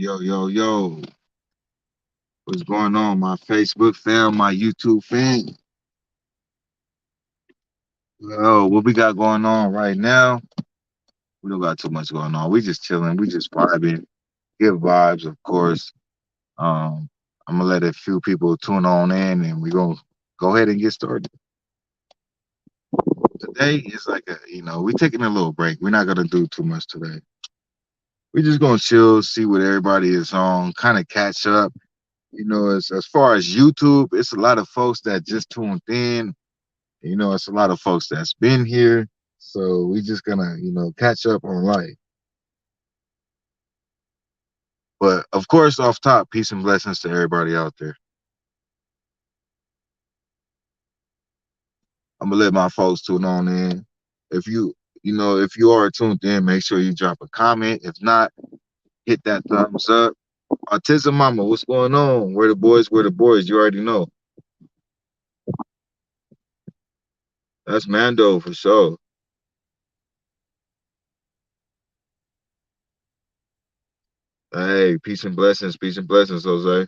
Yo, yo, yo. What's going on? My Facebook fam, my YouTube fam. Yo, what we got going on right now? We don't got too much going on. We just chilling. We just vibing. Give vibes, of course. Um, I'm gonna let a few people tune on in and we gonna go ahead and get started. Today is like we taking a little break. We're not gonna do too much today. We just gonna chill, see what everybody is on, kind of catch up. As far as YouTube, it's a lot of folks that just tuned in. It's a lot of folks that's been here. So we just gonna, catch up on life. But of course, off top, peace and blessings to everybody out there. I'm gonna let my folks tune on in. If if you are tuned in, make sure you drop a comment. If not, hit that thumbs up. Autism Mama, what's going on? Where the boys? Where the boys? You already know. That's Mando for sure. Hey, peace and blessings, Jose.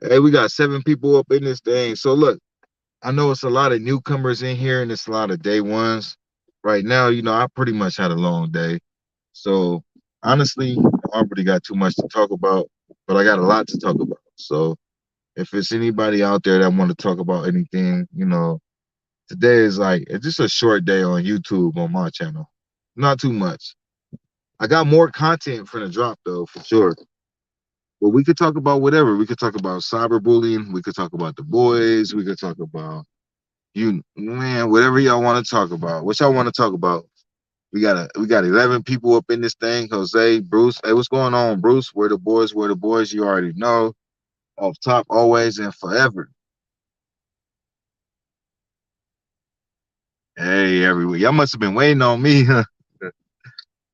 Hey, we got 7 people up in this thing. So look, I know it's a lot of newcomers in here and it's a lot of day ones. Right now, I pretty much had a long day. So honestly, I already got too much to talk about, but I got a lot to talk about. So if it's anybody out there that want to talk about anything, today is like it's just a short day on YouTube on my channel. Not too much. I got more content for the drop though, for sure. But we could talk about whatever. We could talk about cyberbullying. We could talk about the boys. We could talk about whatever y'all want to talk about. What y'all want to talk about? We got 11 people up in this thing. Jose, Bruce. Hey, what's going on, Bruce? Where the boys? Where the boys? You already know. Off top, always and forever. Hey, everyone. Y'all must have been waiting on me, huh?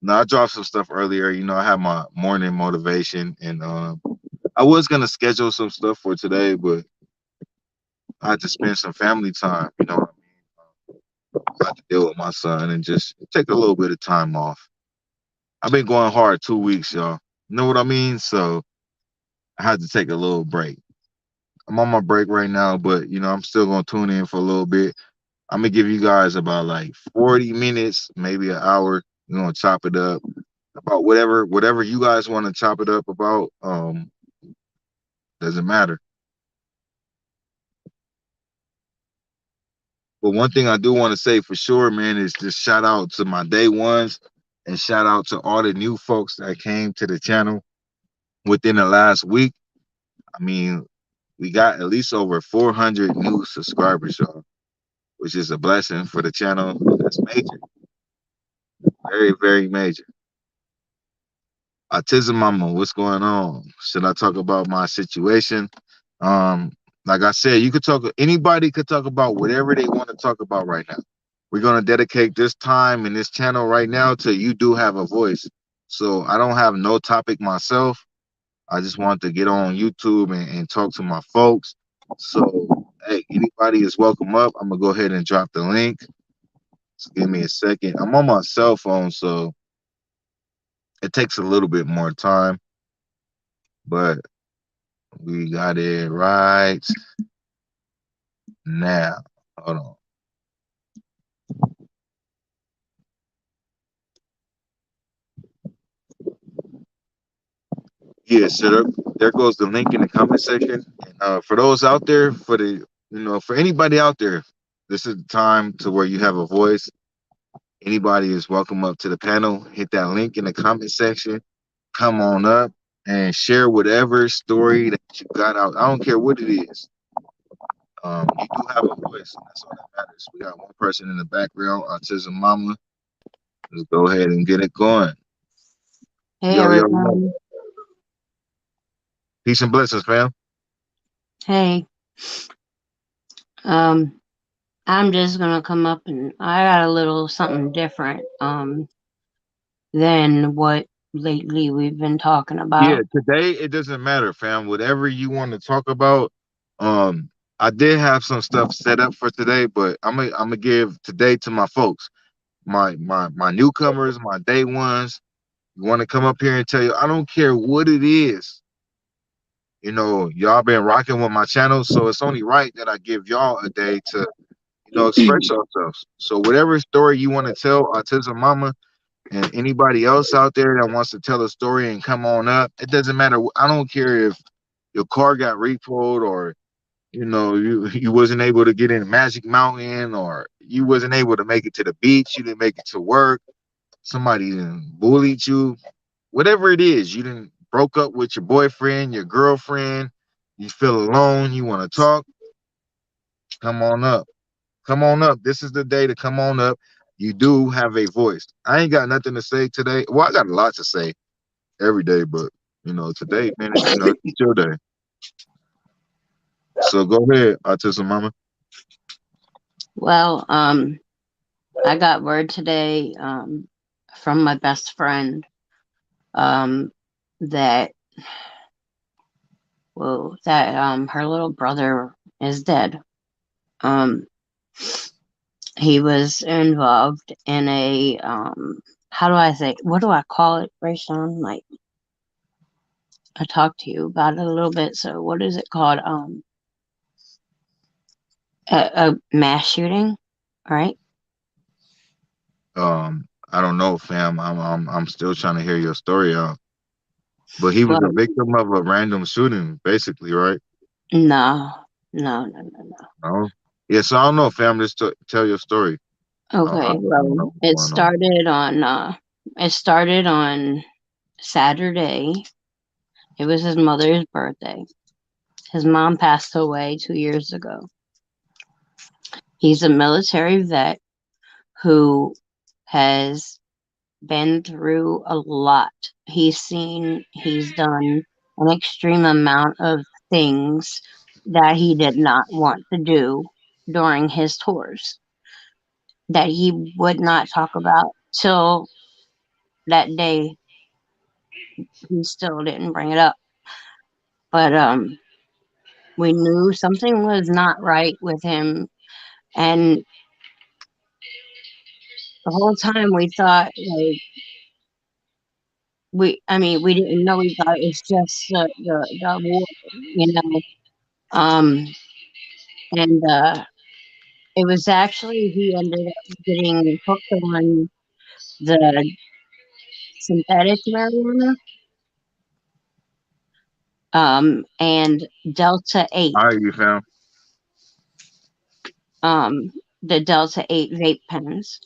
No, I dropped some stuff earlier. I had my morning motivation, and I was gonna schedule some stuff for today, but I had to spend some family time. You know what I mean? I had to deal with my son and just take a little bit of time off. I've been going hard 2 weeks, y'all. You know what I mean? So I had to take a little break. I'm on my break right now, but I'm still gonna tune in for a little bit. I'm gonna give you guys about like 40 minutes, maybe an hour. We're gonna chop it up about whatever you guys want to chop it up about. Doesn't matter. But one thing I do want to say for sure, man, is just shout out to my day ones and shout out to all the new folks that came to the channel within the last week. I mean, we got at least over 400 new subscribers, y'all, which is a blessing for the channel. That's major, very, very major. Autism Mama, what's going on? Should I talk about my situation? Um, like I said, you could talk. Anybody could talk about whatever they want to talk about right now. We're gonna dedicate this time and this channel right now to you do have a voice. So I don't have no topic myself. I just want to get on YouTube and talk to my folks. So hey, anybody is welcome up. I'm gonna go ahead and drop the link. Just give me a second. I'm on my cell phone, so it takes a little bit more time, but we got it right now. Hold on. Yeah, so there goes the link in the comment section. And for those out there, for anybody out there, this is the time to where you have a voice. Anybody is welcome up to the panel. Hit that link in the comment section. Come on up and share whatever story that you got out. I don't care what it is. You do have a voice, and that's all that matters. We got one person in the background, Autism Mama. Let's go ahead and get it going. Hey Yo, yo, yo. everybody. Peace and blessings, fam. Hey. Um I'm just gonna come up and I got a little something different than what lately we've been talking Yeah, about. today it doesn't matter, fam. Whatever you want to talk about. Um, I did have some stuff set up for today, but I'm gonna give today to my folks, my newcomers, my day ones. You want to come up here and tell you, I don't care what it is. Y'all been rocking with my channel, so it's only right that I give y'all a day to, express yourselves. So whatever story you want to tell, Autism Mama, and anybody else out there that wants to tell a story and come on up, it doesn't matter. I don't care if your car got repoed, or you wasn't able to get in Magic Mountain, or you wasn't able to make it to the beach, you didn't make it to work, somebody didn't bullied you, whatever it is, you didn't broke up with your boyfriend, your girlfriend, you feel alone, you want to talk, come on up. Come on up. This is the day to come on up. You do have a voice. I ain't got nothing to say today. Well, I got a lot to say every day, but today, man, it's your day. So go ahead, Autism Mama. Well, I got word today from my best friend um, that her little brother is dead. Um, he was involved in a how do I say, what do I call it, Rayshawn? Like, I talked to you about it a little bit. So what is it called? A mass shooting, right? I don't know, fam. I'm still trying to hear your story out. But he was a Well, victim of a random shooting, basically, right? no, no, no, no, no. No. Yeah, so I don't know, fam. Just tell your story. I Okay, don't well, know what's going on. it started on Saturday. It was his mother's birthday. His mom passed away 2 years ago. He's a military vet who has been through a lot. He's done an extreme amount of things that he did not want to do during his tours that he would not talk about till that day. He still didn't bring it up. But we knew something was not right with him, and the whole time we thought, like, we didn't know, we thought it was just the war, you know. Um and it was actually, he ended up getting hooked on the synthetic marijuana, and Delta 8, All right, you fam. um, the Delta 8 vape pens.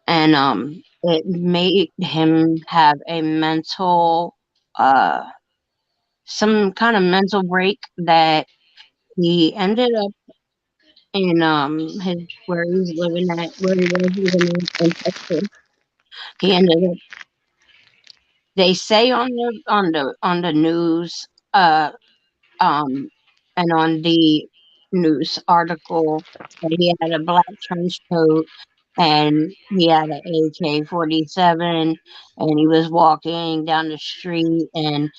And it made him have a uh, some kind of mental break that he ended up in where he was living in Texas. He ended up, they say on the news, uh um and on the news article, that he had a black trench coat and he had an AK-47, and he was walking down the street, and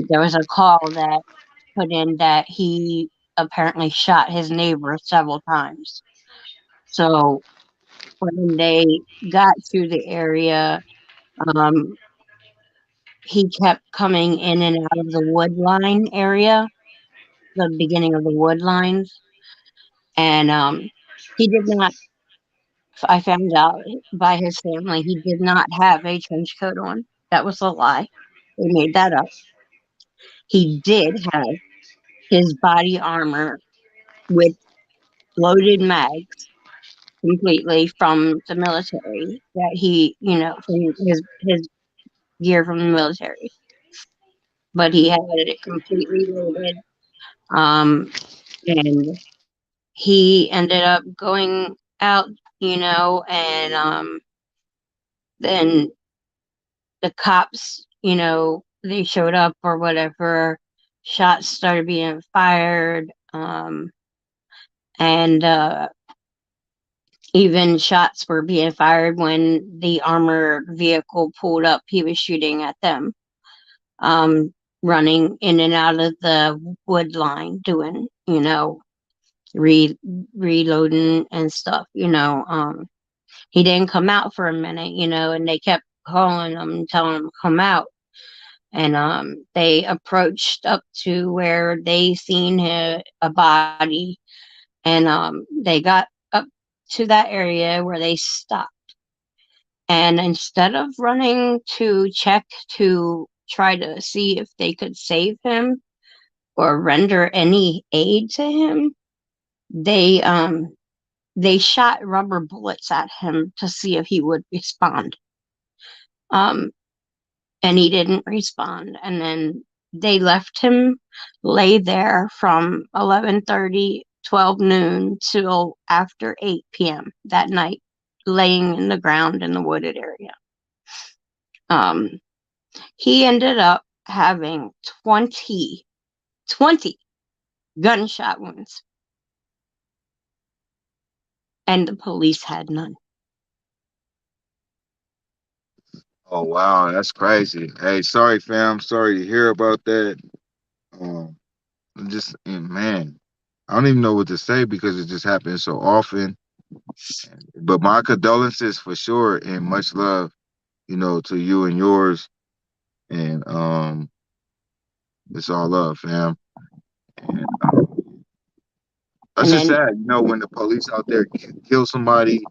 there was a call that put in that he apparently shot his neighbor several times. So when they got to the area, um, he kept coming in and out of the wood line area, the beginning of the wood lines, and he did not. I found out by his family he did not have a trench coat on. That was a lie. They made that up. He did have his body armor with loaded mags completely from the military, that from his gear from the military, but he had it completely loaded. Um, and he ended up going out, and then the cops, they showed up or whatever. Shots started being fired, and even shots were being fired when the armored vehicle pulled up. He was shooting at them, um, running in and out of the wood line, doing, reloading and stuff. He didn't come out for a minute, and they kept calling them, telling them to come out. And they approached up to where they seen a body, and they got up to that area where they stopped. And instead of running to check to try to see if they could save him or render any aid to him, they they shot rubber bullets at him to see if he would respond. Um, and he didn't respond. And then they left him lay there from 11:30, 12 noon till after 8 p.m. that night, laying in the ground in the wooded area. Um, he ended up having 20 gunshot wounds, and the police had none. Oh wow, that's crazy. Hey, sorry, fam. Sorry to hear about that. Um, man, I don't even know what to say because it just happens so often. But my condolences for sure, and much love, to you and yours. And it's all love, fam. And that's And just then, sad, when the police out there kill somebody,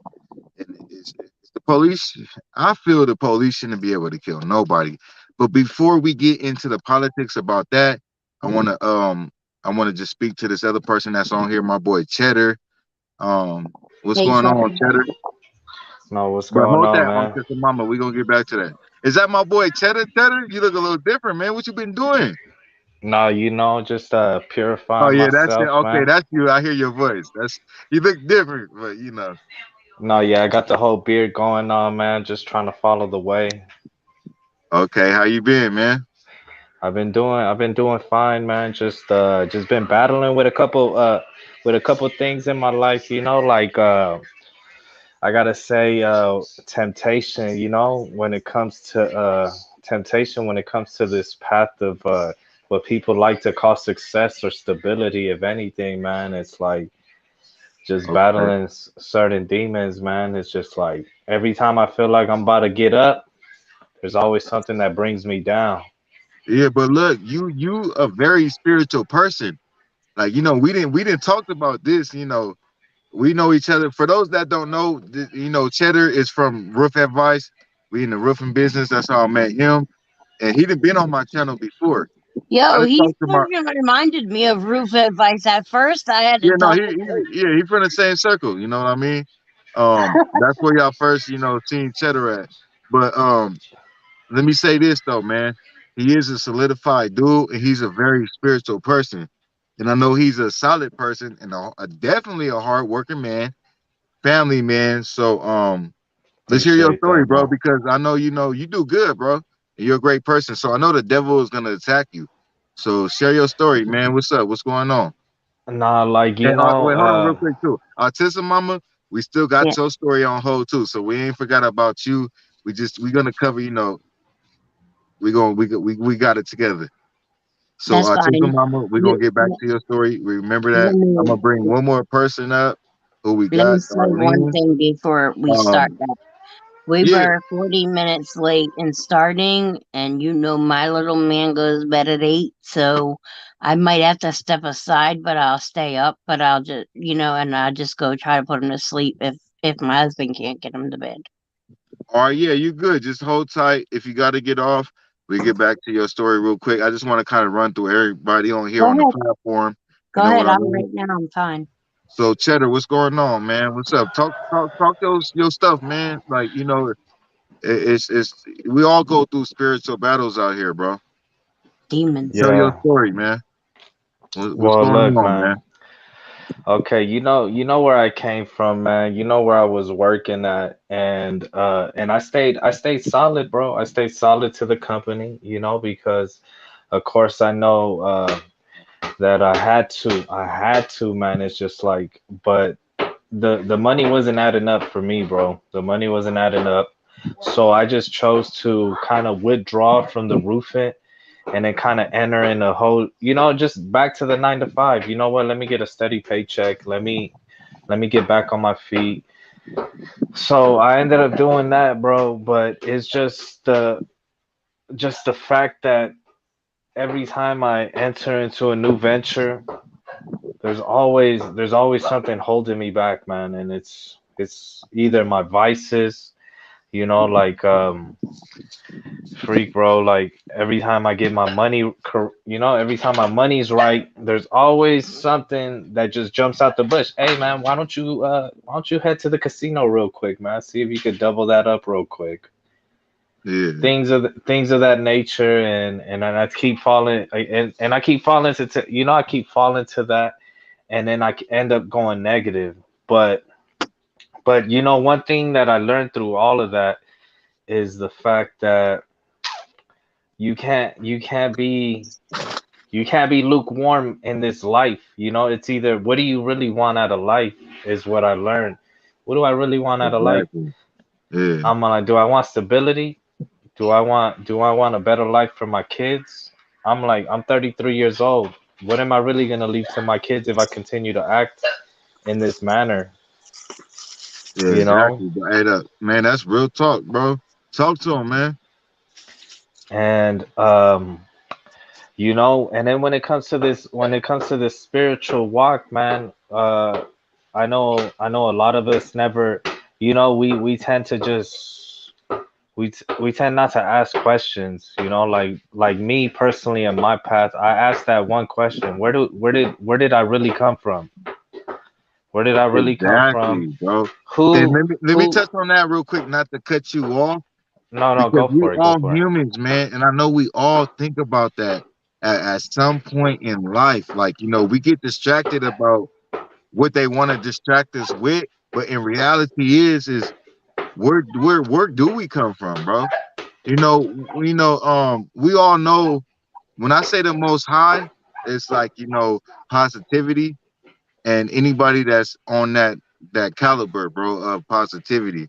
and it's the police. I feel the police shouldn't be able to kill nobody. But before we get into the politics about that, I wanna just speak to this other person that's on here, my boy Cheddar. What's hey, going on, Cheddar. Cheddar? No, what's But going hold on, that, man? Uncle Mama. We gonna get back to that. Is that my boy Cheddar? Cheddar, you look a little different, man. What you been doing? No, just Oh purifying yeah, that's it. myself, Okay, man. that's you. I hear your voice. That's you look different, but No, yeah, I got the whole beard going on, man. Just trying to follow the way. Okay, how you been, man? I've been doing fine, man. Just been battling with a couple things in my life, like I gotta say, temptation, when it comes to temptation, when it comes to this path of what people like to call success or stability, if anything, man, it's like just Okay. battling certain demons, man. It's just like every time I feel like I'm about to get up, there's always something that brings me down. Yeah, but look, you a very spiritual person. Like, we didn't talk about this, we know each other. For those that don't know, Cheddar is from Roof Advice. We in the roofing business. That's how I met him. And he done been on my channel before. I Yo, just he talked to sort my of reminded me of Roof Advice at first. I had to yeah, no, double check. he from the same circle, you know what I mean? That's where y'all first, seen Cheddar at. But let me say this though, man. He is a solidified dude, and he's a very spiritual person. And I know he's a solid person and definitely a hardworking man, family man. So let's hear your Appreciate story, that, bro, bro. because I know you do good, bro. And you're a great person. So I know the devil is gonna attack you. So share your story, man. What's up? What's going on? Nah, like And wait, hold on real quick too. Autism Mama, we still got Yeah, your story on hold too. So we ain't forgot about you. We're gonna cover, we got it together. So that's fine. Autism Mama, we're gonna You, get back to your story. Remember let that. I'm me gonna bring one more person up who we let me got, say one Darlene. thing before we start. Um, We yeah, were 40 minutes late in starting, and my little man goes to bed at 8, so I might have to step aside, but I'll stay up, but I'll just, and I'll just go try to put him to sleep if my husband can't get him to bed. all right, yeah, you good. Just hold tight. If you gotta get off, we get back to your story real quick. I just want to kind of run through everybody on here Go on the ahead. platform. You Go know what ahead. I I'm mean? right now. I'm fine. So Cheddar, what's going on, man? What's up? Talk your stuff, man. Like, it's we all go through spiritual battles out here, bro. Demons. Tell your yeah. story, man. What's Well, going look, on, man. man? Okay, you know where I came from, man. You know where I was working at, and I stayed solid, bro. I stayed solid to the company, because of course I know that I had to, man. It's just like, but the money wasn't adding up for me, bro. The money wasn't adding up, so I just chose to kind of withdraw from the roofing and then kind of enter in a whole, just back to the 9 to 5. You know what? Let me get a steady paycheck. Let me get back on my feet. So I ended up doing that, bro. But it's just the fact that every time I enter into a new venture, there's always something holding me back, man. And it's either my vices, like freak, bro. Like every time I get my money, every time my money's right, there's always something that just jumps out the bush. Hey, man, why don't you head to the casino real quick, man? See if you could double that up real quick. Yeah, Things of that nature, and I keep falling, and I keep falling I keep falling to that, and then end up going negative. But one thing that I learned through all of that is the fact that you can't be lukewarm in this life. It's either, what do you really want out of life, is what I learned. What do I really want out of life? exactly. Yeah, I'm like, do I want stability? Do I want a better life for my kids? I'm 33 years old. What am I really gonna leave to my kids if I continue to act in this manner? yeah, You know? exactly. But hey, man, that's real talk, bro. Talk to him, man. And and then when it comes to this spiritual walk, man, I know a lot of us never, we tend to just we tend not to ask questions, like me personally in my path. I asked that one question: where did I really come from? Where did I really come from? Exactly, bro. And Who let me who touch on that real quick, not to cut you off, No, no, because go we for it, go all for it. humans, man, and I know we all think about that at some point in life. Like, we get distracted about what they want to distract us with, but in reality is where do we come from, bro? We all know, when I say the most high, it's like, positivity, and anybody that's on that caliber, bro, of positivity.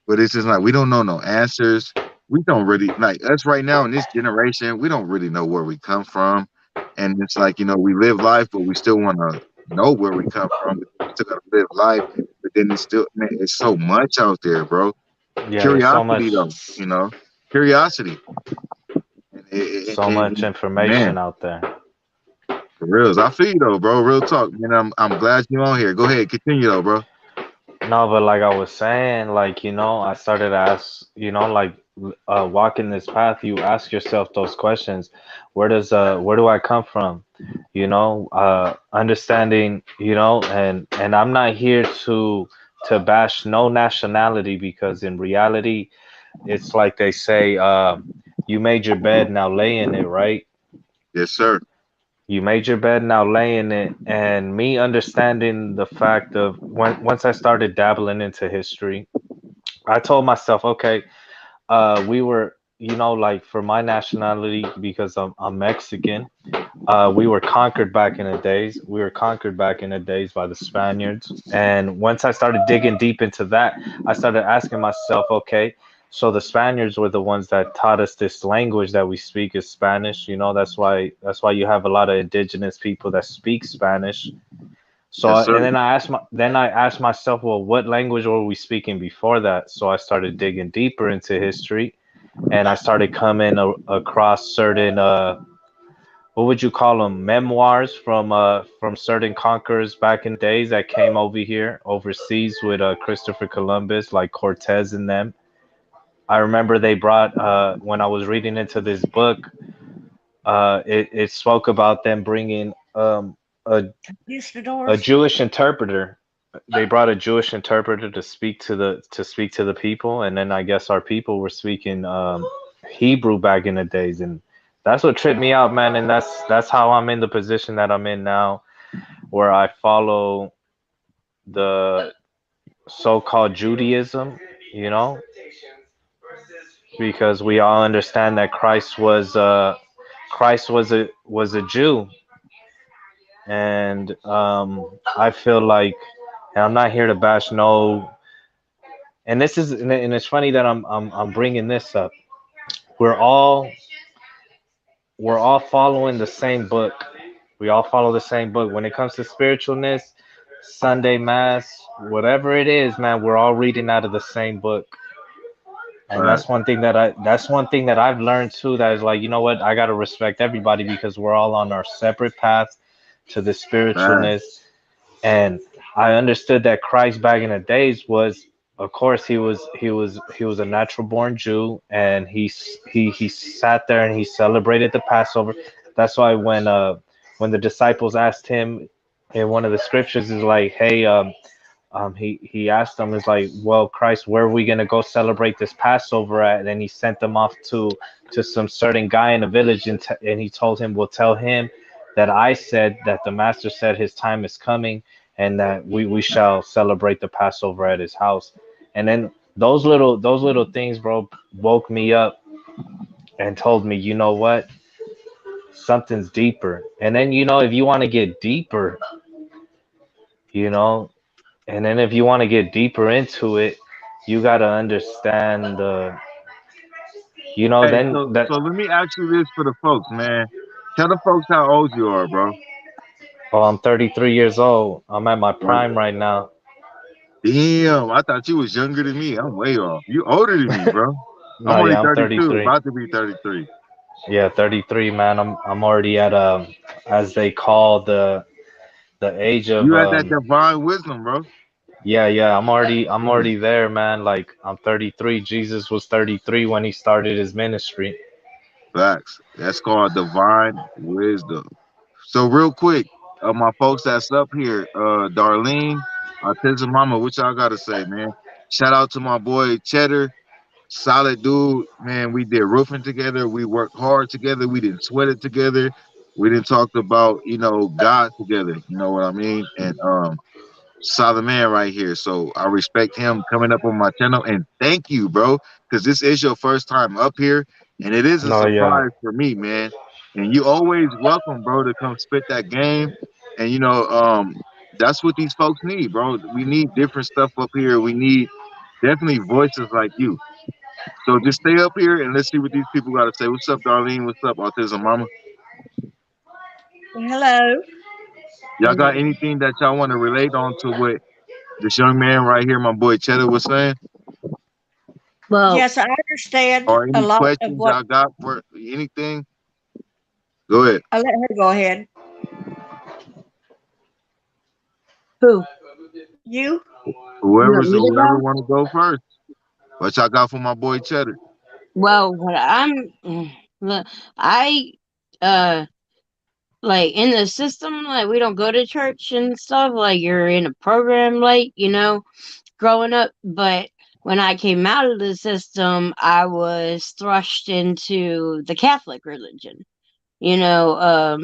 But it's just like, we don't know no answers. We don't really, like, us right now in this generation. We don't really know where we come from, and it's like, we live life, but we still want to know where we come from. But we still gotta live life. But then it's still, man, it's so much out there, bro. Yeah, there's so Curiosity, much though, curiosity. so much information Man, out there. for reals, I feel you though, bro. Real talk, man. I'm glad you're on here. Go ahead, continue though, bro. No, but like I was saying, like, I started to ask, like, walking this path, you ask yourself those questions. Where do I come from? Understanding, and I'm not here to bash no nationality, because in reality, it's like they say, you made your bed, now lay in it, right? Yes, sir. You made your bed, now lay in it. And me understanding the fact of, once I started dabbling into history, I told myself, okay, we were, like, for my nationality, because I'm Mexican, we were conquered back in the days. We were conquered back in the days by the Spaniards. And once I started digging deep into that, I started asking myself, okay, so the Spaniards were the ones that taught us this language that we speak, is Spanish. That's why you have a lot of indigenous people that speak Spanish. So, Yes, sir. and then I asked myself, well, what language were we speaking before that? So I started digging deeper into history, and I started coming across certain, what would you call them, memoirs from certain conquerors back in the days that came over here overseas with Christopher Columbus, like Cortez and them. I remember they brought, when I was reading into this book, it spoke about them bringing, a Jewish interpreter. They brought a Jewish interpreter to speak to the people, and then I guess our people were speaking, Hebrew back in the days, and that's what tripped me out, man. And that's how I'm in the position that I'm in now, where I follow the so-called Judaism, you know, because we all understand that Christ was a Jew, and I feel like, and I'm not here to bash no, and it's funny that I'm bringing this up. We're all we're all following the same book. We all follow the same book when it comes to spiritualness. Sunday Mass, whatever it is, man, we're all reading out of the same book. And Right. that's one thing that I've learned too, that is like, you know what, I gotta respect everybody because we're all on our separate paths to the Right. spiritualness. And I understood that Christ back in the days was, of course, he was a natural born Jew, and he sat there and he celebrated the Passover. That's why when the disciples asked him in one of the scriptures is like, hey, he asked them, is like, well, Christ, where are we gonna go celebrate this Passover at? And then he sent them off to some certain guy in a village, and he told him, well, tell him that I said that the master said his time is coming, and that we shall celebrate the Passover at his house. And then those little things, bro, woke me up and told me, you know what, something's deeper. And then, if you want to get deeper, you know, and then if you want to get deeper into it, you got to understand Hey, then that. so let me ask you this for the folks, man. Tell the folks how old you are, bro. Oh, I'm 33 years old. I'm at my Right. prime right now. Damn, I thought you was younger than me. I'm way off. You older than me, bro. I'm No, only yeah, I'm 32, 33. about to be 33. Yeah, 33, man. I'm already at as they call the age of You had that divine wisdom, bro. yeah, I'm already Mm, there, man. Like, I'm 33. Jesus was 33 when he started his ministry. facts. That's called divine wisdom. So real quick, my folks that's up here, Darlene, Autism Mama, what y'all gotta say, man? Shout out to my boy Cheddar, solid dude, man. We did roofing together. We worked hard together. We didn't sweat it together. We didn't talk about, God together. You know what I mean? And solid man right here. So I respect him coming up on my channel. And thank you, bro, because this is your first time up here. And it is a No, yeah. surprise for me, man. And you always welcome, bro, to come spit that game. And that's what these folks need, bro. We need different stuff up here. We need definitely voices like you. So just stay up here and let's see what these people got to say. What's up, Darlene? What's up, Autism Mama? Hello. Y'all got anything that y'all want to relate on to what this young man right here, my boy Cheddar, was saying? Well, Yes, I understand Or a any lot of questions what. y'all got for anything? Go ahead. I'll let her go ahead. who? You? You want me to Whoever go? want to go first. What y'all got for my boy Cheddar? Well, look, I uh like in the system, like we don't go to church and stuff. Like you're in a program, like growing up. But when I came out of the system, I was thrust into the Catholic religion. You know,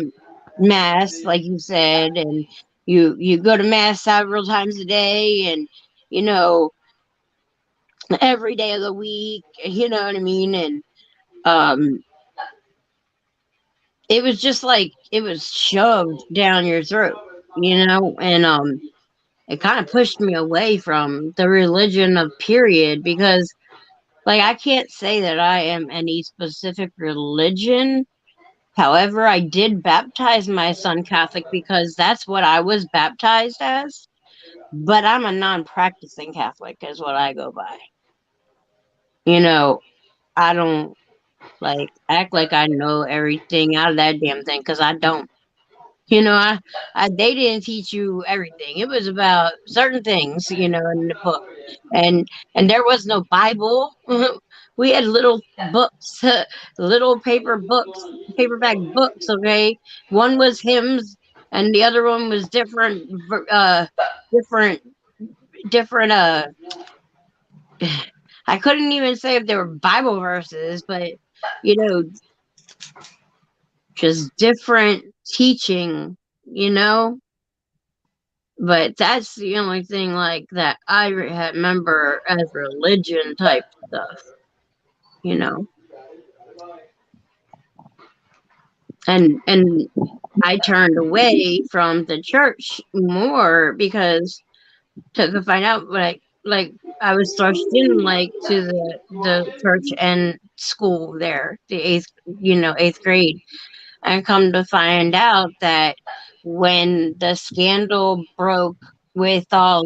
mass, like you said, and you go to mass several times a day, and you know every day of the week. You know what I mean? And um, it was just like it was shoved down your throat. And it kind of pushed me away from the religion of period because like I can't say that I am any specific religion. However, I did baptize my son Catholic because that's what I was baptized as. But I'm a non-practicing Catholic, is what I go by. You know, I don't like act like I know everything out of that damn thing because I don't. They didn't teach you everything. It was about certain things, in the book, and there was no Bible. We had little books, little paperback books. Okay, one was hymns, and the other one was different, different. I couldn't even say if they were Bible verses, but you know, just different teaching. You know But that's the only thing like that I remember as religion type stuff, you know. And I turned away from the church more because to find out like I was thrust in like to the church and school there, the eighth grade, and come to find out that when the scandal broke with all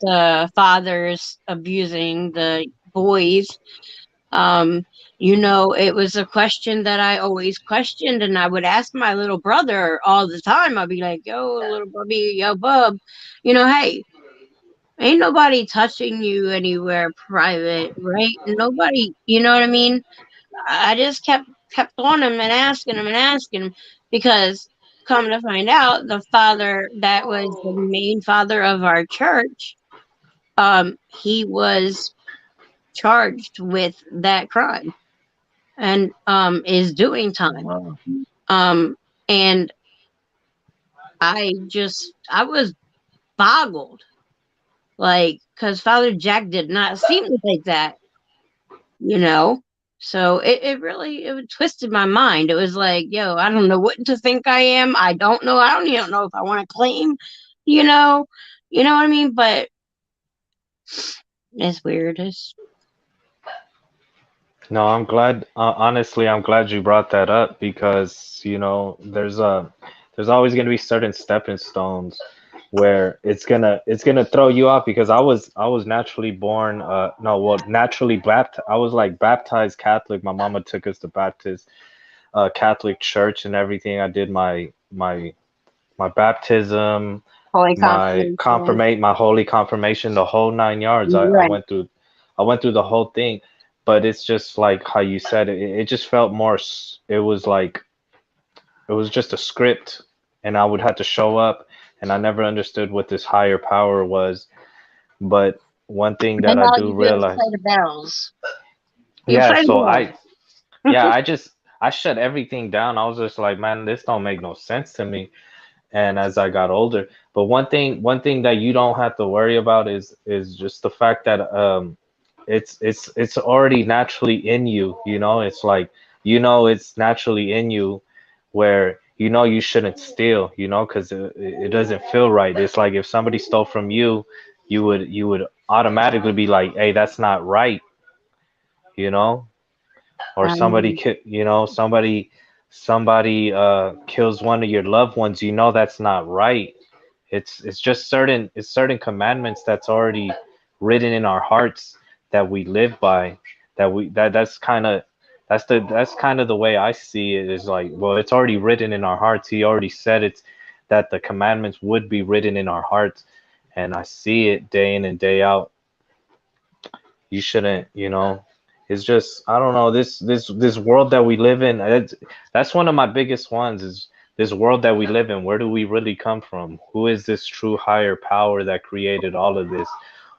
the fathers abusing the boys. Um, it was a question that I always questioned, and I would ask my little brother all the time. I'd be like, "Yo, little bubby, yo, bub, hey, ain't nobody touching you anywhere private, right? Nobody, you know what I mean?" I just kept on him and asking him because come to find out, the father that was the main father of our church, he was charged with that crime and is doing time. Wow. Um, and I was boggled, like, because Father Jack did not seem like that, you know. So it really it twisted my mind. It was like, yo, I don't know what to think I am. I don't know. I don't even know if I want to claim, you know, you know what I mean. But it's weird. It's No, I'm glad. Honestly, I'm glad you brought that up because there's always gonna be certain stepping stones where it's gonna throw you off because I was naturally born. No, well, naturally baptized. I was like baptized Catholic. My mama took us to Baptist Catholic church and everything. I did my baptism, holy my confirmation, confirmate, my holy confirmation, the whole 9 yards. I right? went through the whole thing, but it's just like how you said it. It just felt more. It was like it was just a script, and I would have to show up, and I never understood what this higher power was. But one thing that And I all do you do is play realize, the bells. You yeah. play the So bells. yeah, I shut everything down. I was just like, man, this don't make no sense to me. And as I got older, but one thing that you don't have to worry about is just the fact that it's already naturally in you, it's like it's naturally in you where you shouldn't steal, because it doesn't feel right. It's like if somebody stole from you, you would automatically be like, hey, that's not right, you know or somebody Um, ki- you know somebody kills one of your loved ones, that's not right. It's just certain commandments that's already written in our hearts that we live by, that's kind of the way I see it, is like, well, it's already written in our hearts. He already said it's that the commandments would be written in our hearts, and I see it day in and day out. You shouldn't, it's just, I don't know, this world that we live in. That's one of my biggest ones, is this world that we live in. Where do we really come from? Who is this true higher power that created all of this?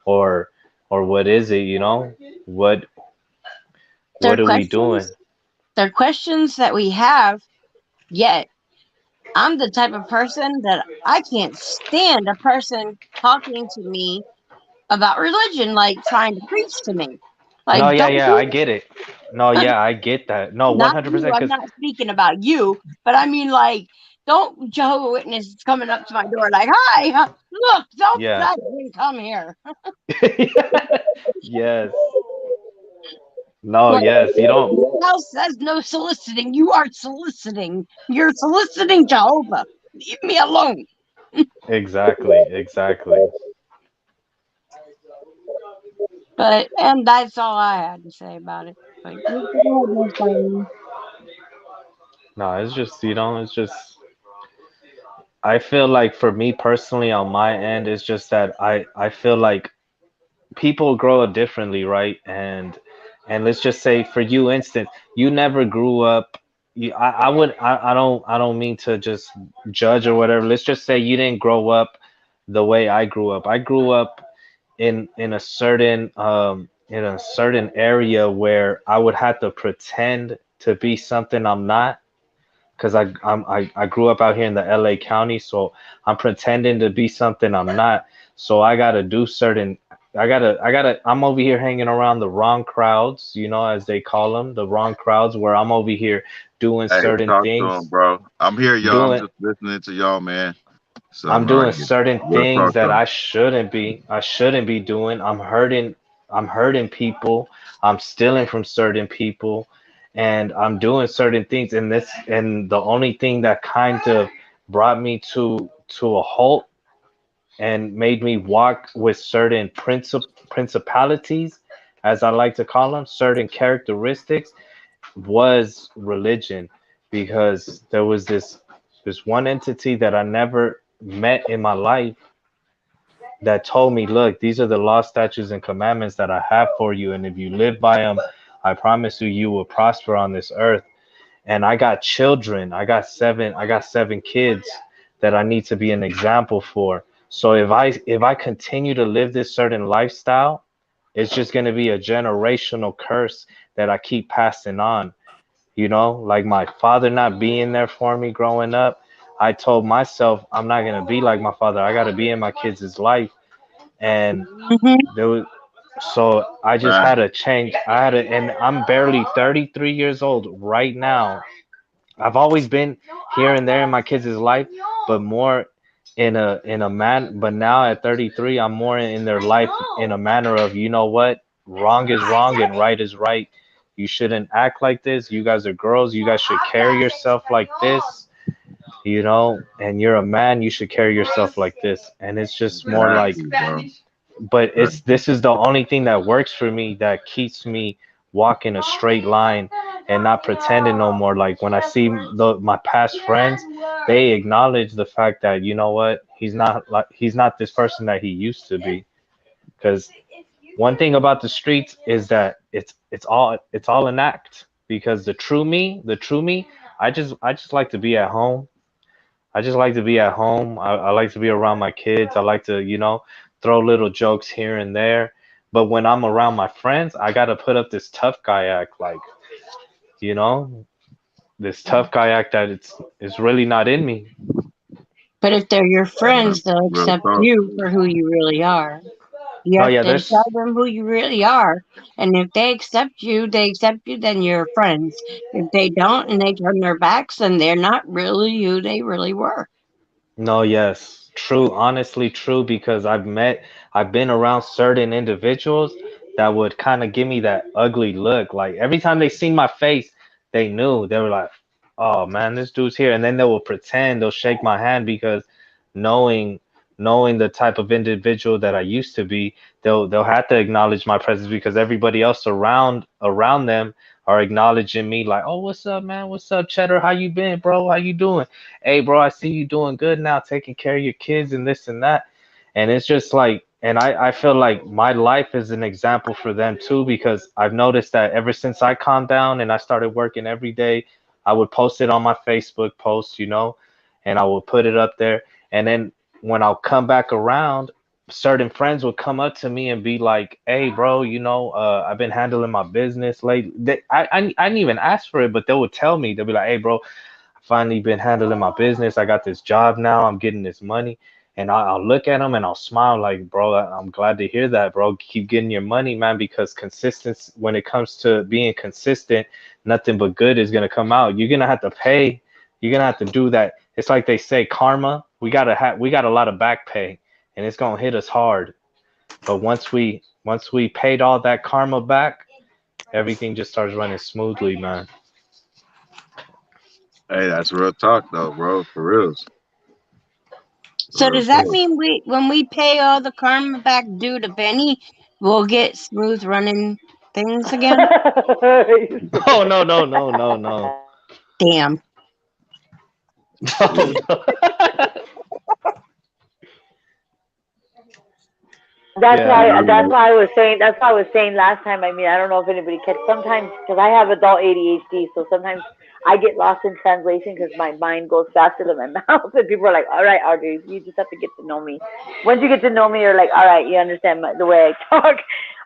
Or what is it, what they're what are we doing? questions. They're questions that we have. Yet I'm the type of person that I can't stand a person talking to me about religion, like trying to preach to me. No, Like, yeah, don't yeah, I do get it. No, it. yeah, I get that. No, Not you. 100%, I'm because not speaking about you, but I mean, like, don't Jehovah Witnesses coming up to my door like, "Hi, look, don't yeah. touch me, come here." Yes. No, Like, yes, you don't. the house says no soliciting. You are soliciting. You're soliciting Jehovah. Leave me alone. Exactly, exactly. But and that's all I had to say about it. But you go ahead, Miss Diane. No, it's just, I feel like for me personally on my end, it's just that I feel like people grow up differently, right? And let's just say for you, instance, you never grew up. I don't mean to just judge or whatever. Let's just say you didn't grow up the way I grew up. I grew up in a certain area where I would have to pretend to be something I'm not, because I grew up out here in the LA County, so I'm pretending to be something I'm not. So I'm over here hanging around the wrong crowds, as they call them, the wrong crowds, where I'm over here doing Hey, certain talk to him, things, bro. I'm here, y'all. I'm doing just listening to y'all, man. So, I'm all right, doing certain we'll things talk to that him. I shouldn't be doing. I'm hurting people. I'm stealing from certain people, and I'm doing certain things. And the only thing that kind of brought me to a halt and made me walk with certain principalities, as I like to call them, certain characteristics, was religion, because there was this one entity that I never met in my life that told me, look, these are the law, statutes, and commandments that I have for you, and if you live by them, I promise you, you will prosper on this earth. And I got children. I got seven kids that I need to be an example for. So if I continue to live this certain lifestyle, it's just going to be a generational curse that I keep passing on. Like my father not being there for me growing up, I told myself I'm not going to be like my father. I got to be in my kids' life. And Hmm. there was so I just Right. had to change. And I'm barely 33 years old right now. I've always been here and there in my kids' life, but more in a man. But now at 33, I'm more in their life in a manner of, you know what, wrong is wrong and right is right. You shouldn't act like this. You guys are girls. You guys should carry yourself like this. And you're a man. You should carry yourself like this. And it's just more like, Exactly, bro. but Right. this is the only thing that works for me, that keeps me walking a straight line and not pretending no more. Like when I see my past friends, they acknowledge the fact that, you know what, he's not this person that he used to be. Because one thing about the streets is that it's all an act. Because the true me, I just like to be at home. I just like to be at home. I like to be around my kids. I like to, throw little jokes here and there. But when I'm around my friends, I got to put up this tough guy act, like, you know, this tough guy act that it's really not in me. But if they're your Yeah. friends, they'll Real accept talk. you for who you really are. You Oh have yeah, to tell there's them who you really are. And if they accept you, then you're friends. If they don't and they turn their backs, then they're not really who they really were. no, yes, true, honestly true, because I've been around certain individuals that would kind of give me that ugly look. Like every time they seen my face, they were like, "Oh man, this dude's here," and then they will pretend they'll shake my hand because knowing knowing the type of individual that I used to be, they'll have to acknowledge my presence because everybody else around them are acknowledging me like, "Oh, what's up, man? What's up, Cheddar? How you been, bro? How you doing? Hey bro, I see you doing good now, taking care of your kids and this and that." And it's just like, and I feel like my life is an example for them too, because I've noticed that ever since I calmed down and I started working every day, I would post it on my Facebook post, and I would put it up there. And then when I'll come back around, certain friends would come up to me and be like, "Hey bro, I've been handling my business lately." I didn't even ask for it, but they would tell me. They'll be like, "Hey bro, finally been handling my business. I got this job now. I'm getting this money." And I'll look at them and I'll smile like, "Bro, I'm glad to hear that, bro. Keep getting your money, man, because consistency, when it comes to being consistent, nothing but good is going to come out. You're going to have to pay. You're going to have to do that. It's like they say, karma. We got a lot of back pay and it's going to hit us hard. But once we paid all that karma back, everything just starts running smoothly, man." Hey, that's real talk though, bro. For reals. So Real does that talk. mean when we pay all the karma back due to Benny, we'll get smooth running things again? Oh, no, no, no, no, no. Damn. No, no. That's Yeah, why. man. That's why I was saying. That's why I was saying last time. I mean, I don't know if anybody catch. Sometimes, because I have adult ADHD, so sometimes I get lost in translation because my mind goes faster than my mouth, and people are like, "All right, Audrey, you just have to get to know me." Once you get to know me, you're like, "All right, you understand the way I talk."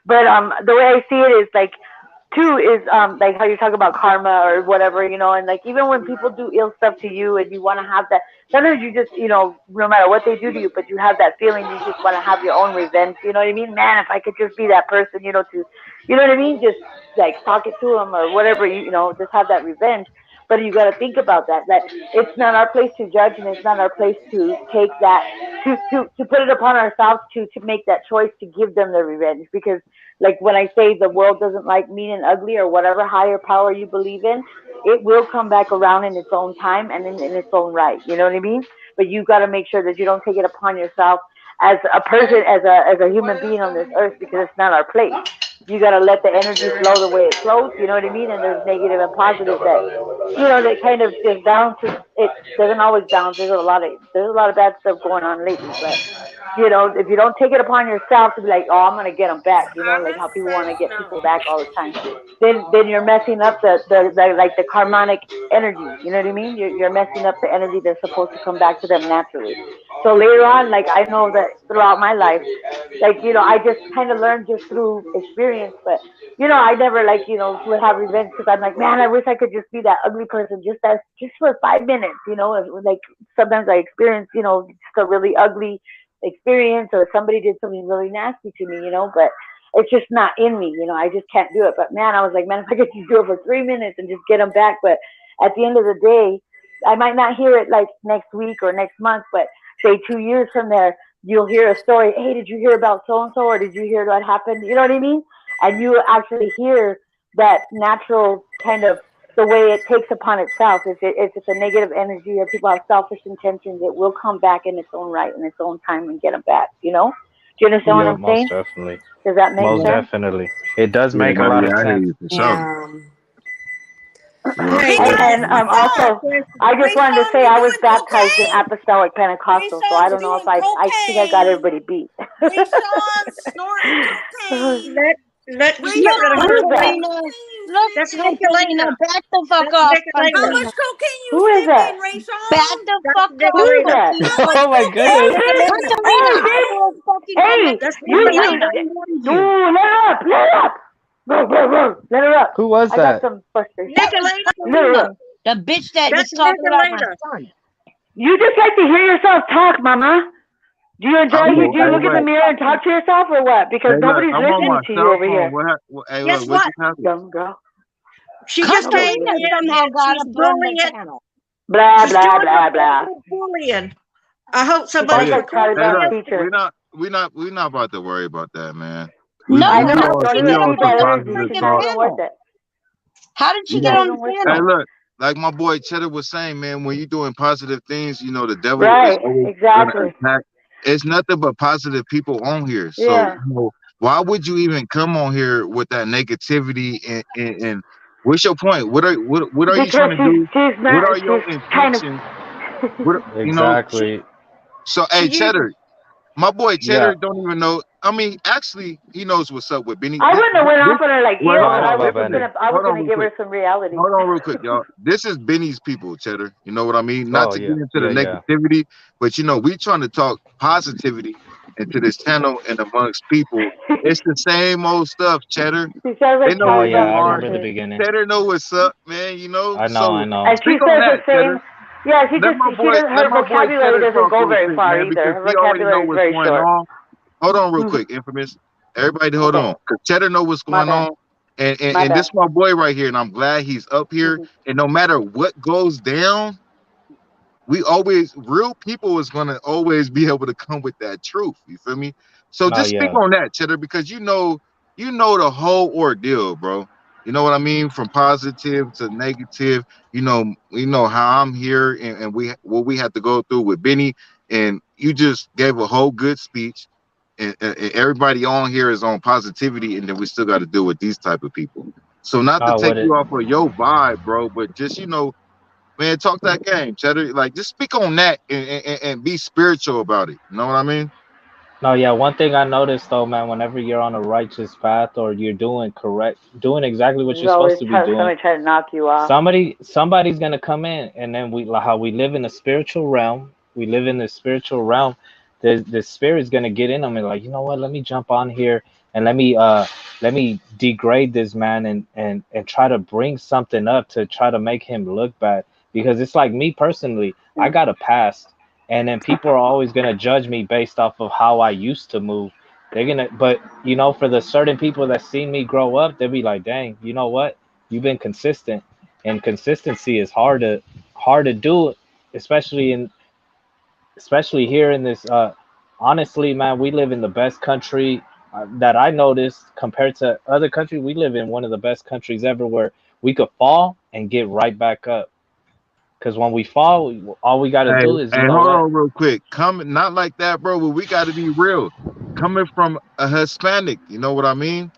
But the way I see it is like two is like how you talk about karma or whatever, and like even when people do ill stuff to you and you want to have that, sometimes you just, no matter what they do to you, but you have that feeling you just want to have your own revenge. You know what I mean? Man, if I could just be that person, to, you know what I mean? Just like talk it to them or whatever, just have that revenge. But you got to think about that it's not our place to judge, and it's not our place to take that, to put it upon ourselves to make that choice to give them the revenge. Because like when I say the world doesn't like mean and ugly or whatever higher power you believe in, it will come back around in its own time and in its own right. You know what I mean? But you got to make sure that you don't take it upon yourself as a person, as a human being on this earth, because it's not our place. You gotta let the energy flow the way it flows. You know what I mean? And there's negative and positive that kind of just balances. It doesn't always balance. There's a lot of bad stuff going on lately, but if you don't take it upon yourself to be like, oh, I'm gonna get them back, like how people want to get people back all the time, then you're messing up the karmic energy. You know what I mean? You're messing up the energy that's supposed to come back to them naturally. So later on, like I know that throughout my life, I just kind of learned just through experience, but I never would have revenge because I'm like, man, I wish I could just be that ugly person just for 5 minutes. Like sometimes I experience just a really ugly experience, or somebody did something really nasty to me, but it's just not in me, I just can't do it. But man, I was like, man, if I could just do it for 3 minutes and just get them back. But at the end of the day, I might not hear it like next week or next month, but say 2 years from there, you'll hear a story. Hey, did you hear about so and so, or did you hear what happened? You know what I mean? And you actually hear that natural kind of the way it takes upon itself. If it's a negative energy or people have selfish intentions, it will come back in its own right, in its own time, and get them back. Do you understand what Yeah, I'm saying? most definitely. Does that make Most sense? definitely. It does Yeah, make a no, lot yeah, of I hear sense. you for sure. Yeah. Yeah. Hey, And also, I just wanted to say I was baptized in cocaine. Apostolic Pentecostal, so I don't know if I think I got everybody beat. Rayshawn's snorting cocaine. Let's Rayshawn, get rid of Who her. is that? Look, That's Nicolina, Nicolina. back the fuck That's off, Nicolina. how much Nicolina. cocaine Who you is that? sipping, Back Rayshawn? the That's fuck Who is off, that? Nicolina. How much Oh my goodness. cocaine? Nicolina, I will fucking come Hey, up That's to you and Nicolina. warn you. Ooh, let her up! Let her up! Let her up! Who was I got that? some frustration. That was Nicolina. Let her Nicolina, up. the bitch that was That's talking about my Nicolina. son. You just like to hear yourself talk, Mama. Do you enjoy? I'm Do on, you hey, look in the wait. mirror and talk to yourself, or what? Because Hey, look, nobody's I'm on listening my to you cell over here. phone. Hey, Guess look, what what? just happened? Dumb girl. She just came Catalina in somehow and got she's up on bullying the it. channel. Blah She's blah doing blah her blah. personal bullying. I hope She somebody sounds Hey, will like Charlie call hey, me Brown's look, out. teacher. we're not about to worry about that, man. No, I We how know. did on Don't she we even get on feed on some that the energy. positive She's freaking not talk. even worth channel? it. How did she You get Not know, on even the worth it. hey, channel? look, like my boy Cheddar was saying, man, when you're doing positive things, the devil is Right. always gonna Exactly. attack. It's nothing but positive people on here. So, Yeah. why would you even come on here with that negativity and what's your point? What are you Because trying to do? she's What not. are your She's kind of. intentions? What Exactly. so She hey, uses Cheddar, my boy Yeah. Cheddar don't even know. I mean, actually, he knows what's up with Benny. I wouldn't have went off on her like Wait, him, Oh, hold I but know on, I was about just Benny. gonna. I was hold on gonna real give quick. her some reality. Hold on real quick, y'all. This is Benny's people, Cheddar. You know what I mean? Not Oh to yeah. get into Yeah, the yeah. negativity, but we trying to talk positivity into this channel and amongst people. It's the same old stuff, Cheddar. She sounds They like know Oh who Charlie yeah, Brown you I are. remember the character. beginning. Cheddar know what's up, man. I know, I So know. And she speak on says the that, Cheddar. same. Yeah, she Let just my she boy, doesn't. Her vocabulary Cheddar doesn't talk go real very quick, far man, either. because Her he already know vocabulary is what's very going short. on. Hold on real quick, Infamous. Everybody hold Okay, on. Because Cheddar know what's my going bad. on. And, and My and bad. this my boy right here, and I'm glad he's up here. hmm And no matter what goes down, real people is gonna always be able to come with that truth. You feel me? So No, just speak yeah. on that, Cheddar, because you know the whole ordeal, bro. You know what I mean? From positive to negative. You know how I'm here and what we had to go through with Benny, and you just gave a whole good speech. And everybody on here is on positivity, and then we still got to deal with these type of people. So not to take What it you off of your vibe, bro, but just man, talk that game, Cheddar. Like, just speak on that and be spiritual about it. You know what I mean? No, yeah, one thing I noticed though, man, whenever you're on a righteous path or you're doing exactly what There's you're supposed always to be doing, somebody trying to knock you off. somebody's gonna come in, and then like how we live in the spiritual realm, we live in the spiritual realm. The spirit's gonna get in them and like, you know what? Let me jump on here and let me degrade this man and try to bring something up to try to make him look bad. Because it's like me personally, I got a past, and then people are always gonna judge me based off of how I used to move. But for the certain people that see me grow up, they'll be like, dang, you know what? You've been consistent, and consistency is hard to do, especially here in this. Honestly, man, we live in the best country that I noticed compared to other countries. We live in one of the best countries ever, where we could fall and get right back up. Because when we fall, all we got to Hey, do is, you hey, know hold what? on real quick. Coming not like that, bro, but we gotta be real. Coming from a Hispanic, you know what I mean?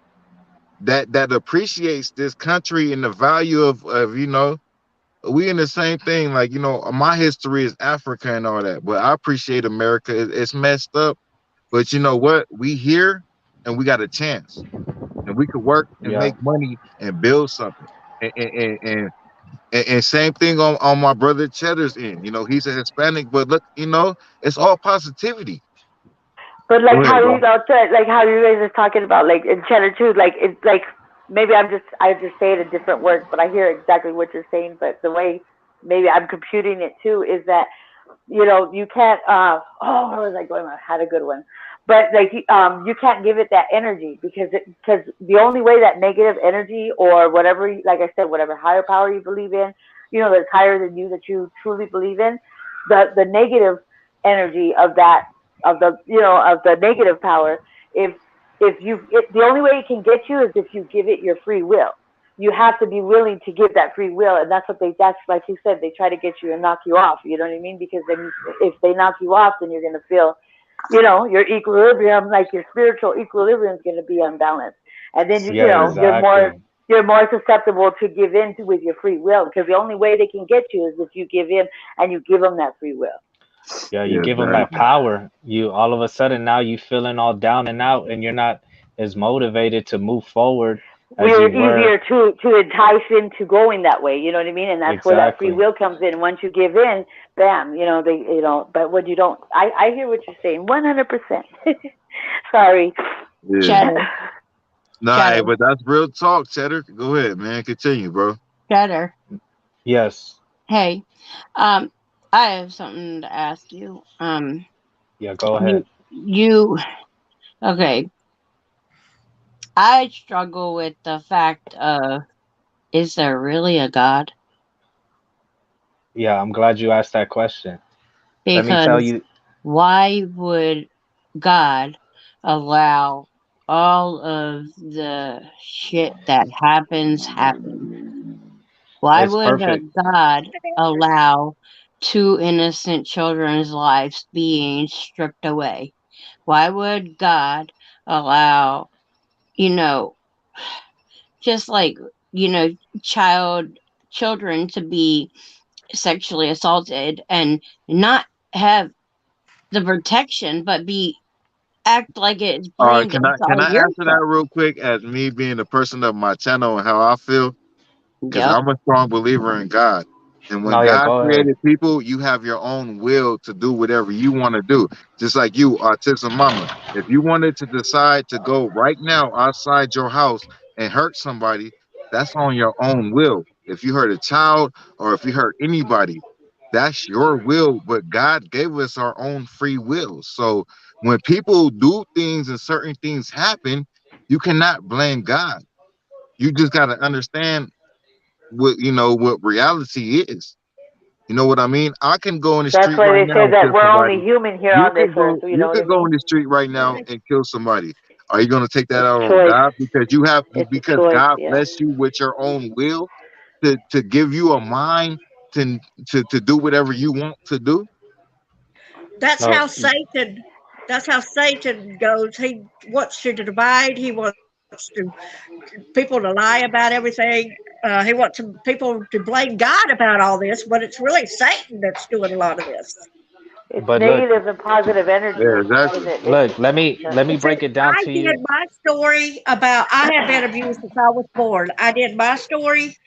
That appreciates this country and the value of we in the same thing. Like, my history is Africa and all that, but I appreciate America. It's messed up, but you know what? We here and we got a chance, and we could work and Yeah. make money and build something. And same thing on my brother Cheddar's end. He's a Hispanic, but look, it's all positivity. But Go like ahead, how bro. like how you guys are talking about like in cheddar too, like it's like maybe I just say it in different words, but I hear exactly what you're saying. But the way maybe I'm computing it too is that you can't where was I going? I had a good one. But like you can't give it that energy because the only way that negative energy or whatever, like I said, whatever higher power you believe in, that's higher than you, that you truly believe in, the negative energy of that, of the negative power, the only way it can get you is if you give it your free will. You have to be willing to give that free will, and that's like you said, they try to get you and knock you off. You know what I mean? Because then if they knock you off, then you're gonna feel, your equilibrium, like your spiritual equilibrium, is gonna be unbalanced, and then Yeah, exactly. you're more susceptible to give in to with your free will, because the only way they can get you is if you give in and you give them that free will. Yeah, you Yeah, give them that exactly. power. You all of a sudden now you feeling all down and out, and you're not as motivated to move forward as We're you were. easier to entice into going that way. You know what I mean? And that's where that free Exactly. will comes in. Once you give in, bam, but when you don't, I hear what you're saying, 100%. Sorry. Yeah. Cheddar, Nah, hey, cheddar, but that's real talk, Cheddar. Go ahead, man. Continue, bro. cheddar. Yes. Hey, um, I have something to ask you. Yeah, go You, ahead. you, okay. I struggle with the fact of, is there really a God? Yeah, I'm glad you asked that question. Let me tell Because you, why would God allow all of the shit that happen? Why it's would a perfect. God allow two innocent children's lives being stripped away? Why would God allow, you know, just like, you know, child children to be sexually assaulted and not have the protection, but be act like it's All right, blamed can it's I can all I your answer that fault. real quick as me being the person of my channel and how I feel? Because Yep. I'm a strong believer in God. And when No, yeah, God go ahead. created people, you have your own will to do whatever you want to do. Just like you, Autism Mama. If you wanted to decide to go right now outside your house and hurt somebody, that's on your own will. If you hurt a child or if you hurt anybody, that's your will. But God gave us our own free will. So when people do things and certain things happen, you cannot blame God. You just got to understand what reality is. You know what I mean? I can go in the That's street why right they now say and that kill we're only somebody. human here You on this could earth. go You you know what I could go mean? in the street right now and kill somebody. Are you going to take that It's out a on choice. God because It's a because choice. God Yeah. bless you with your own will to give you a mind to to do whatever you want to do? That's No, how Satan. That's how Satan goes. He wants you to divide. He wants to people to lie about everything. He wants people to blame God about all this, but it's really Satan that's doing a lot of this. It's but look, negative and positive energy. Yeah, And exactly. look, let me See, break it down I to did you. my story about I have been abused since I was born. I did my story,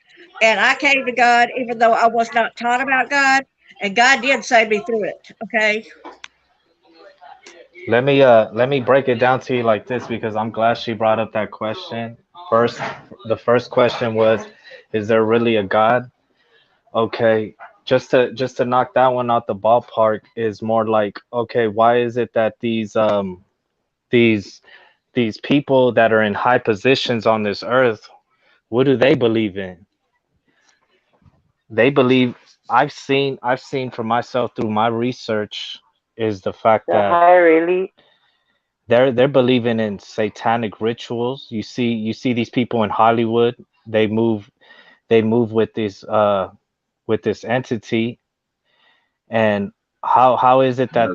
and I came to God even though I was not taught about God, and God did save me through it. Okay, Let me break it down to you like this because I'm glad she brought up that question. First, the first question was, is there really a God? Okay, just to knock that one out the ballpark is more like, okay, why is it that these these people that are in high positions on this earth, what do they believe in? They believe I've seen for myself through my research is the fact the that higher elite. they're believing in satanic rituals. You see these people in Hollywood, they move with these with this entity. And how is it that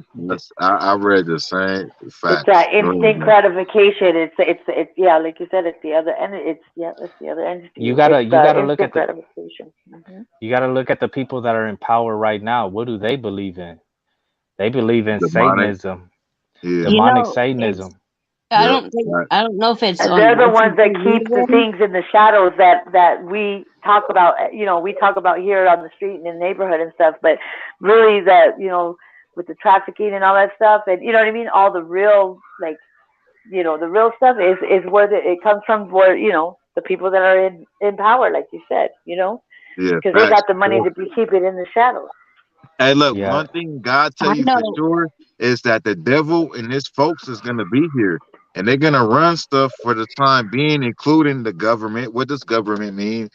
I read the same It's facts. Go ahead, instant man. gratification. It's yeah, like you said, it's the other end. It's yeah, that's the other entity. you gotta It's you gotta look instant at the gratification. Hmm. you gotta look at the people that are in power right now. What do they believe in? They believe in Demonic. Satanism, Yeah. You demonic know, it's, Satanism. Yep. Right. I don't know if it's And on they're the ones that Washington keep the Reason. things in the shadows that we talk about. You know, we talk about here on the street and in the neighborhood and stuff. But really, that with the trafficking and all that stuff, and you know what I mean. All the real the real stuff is where it comes from. Where the people that are in power, like you said, Yeah. because they Facts. got the money to keep it in the shadows. Hey, look, Yeah. one thing God tell I you for know. sure is that the devil and his folks is gonna be here. And they're gonna run stuff for the time being, including the government. What does government mean?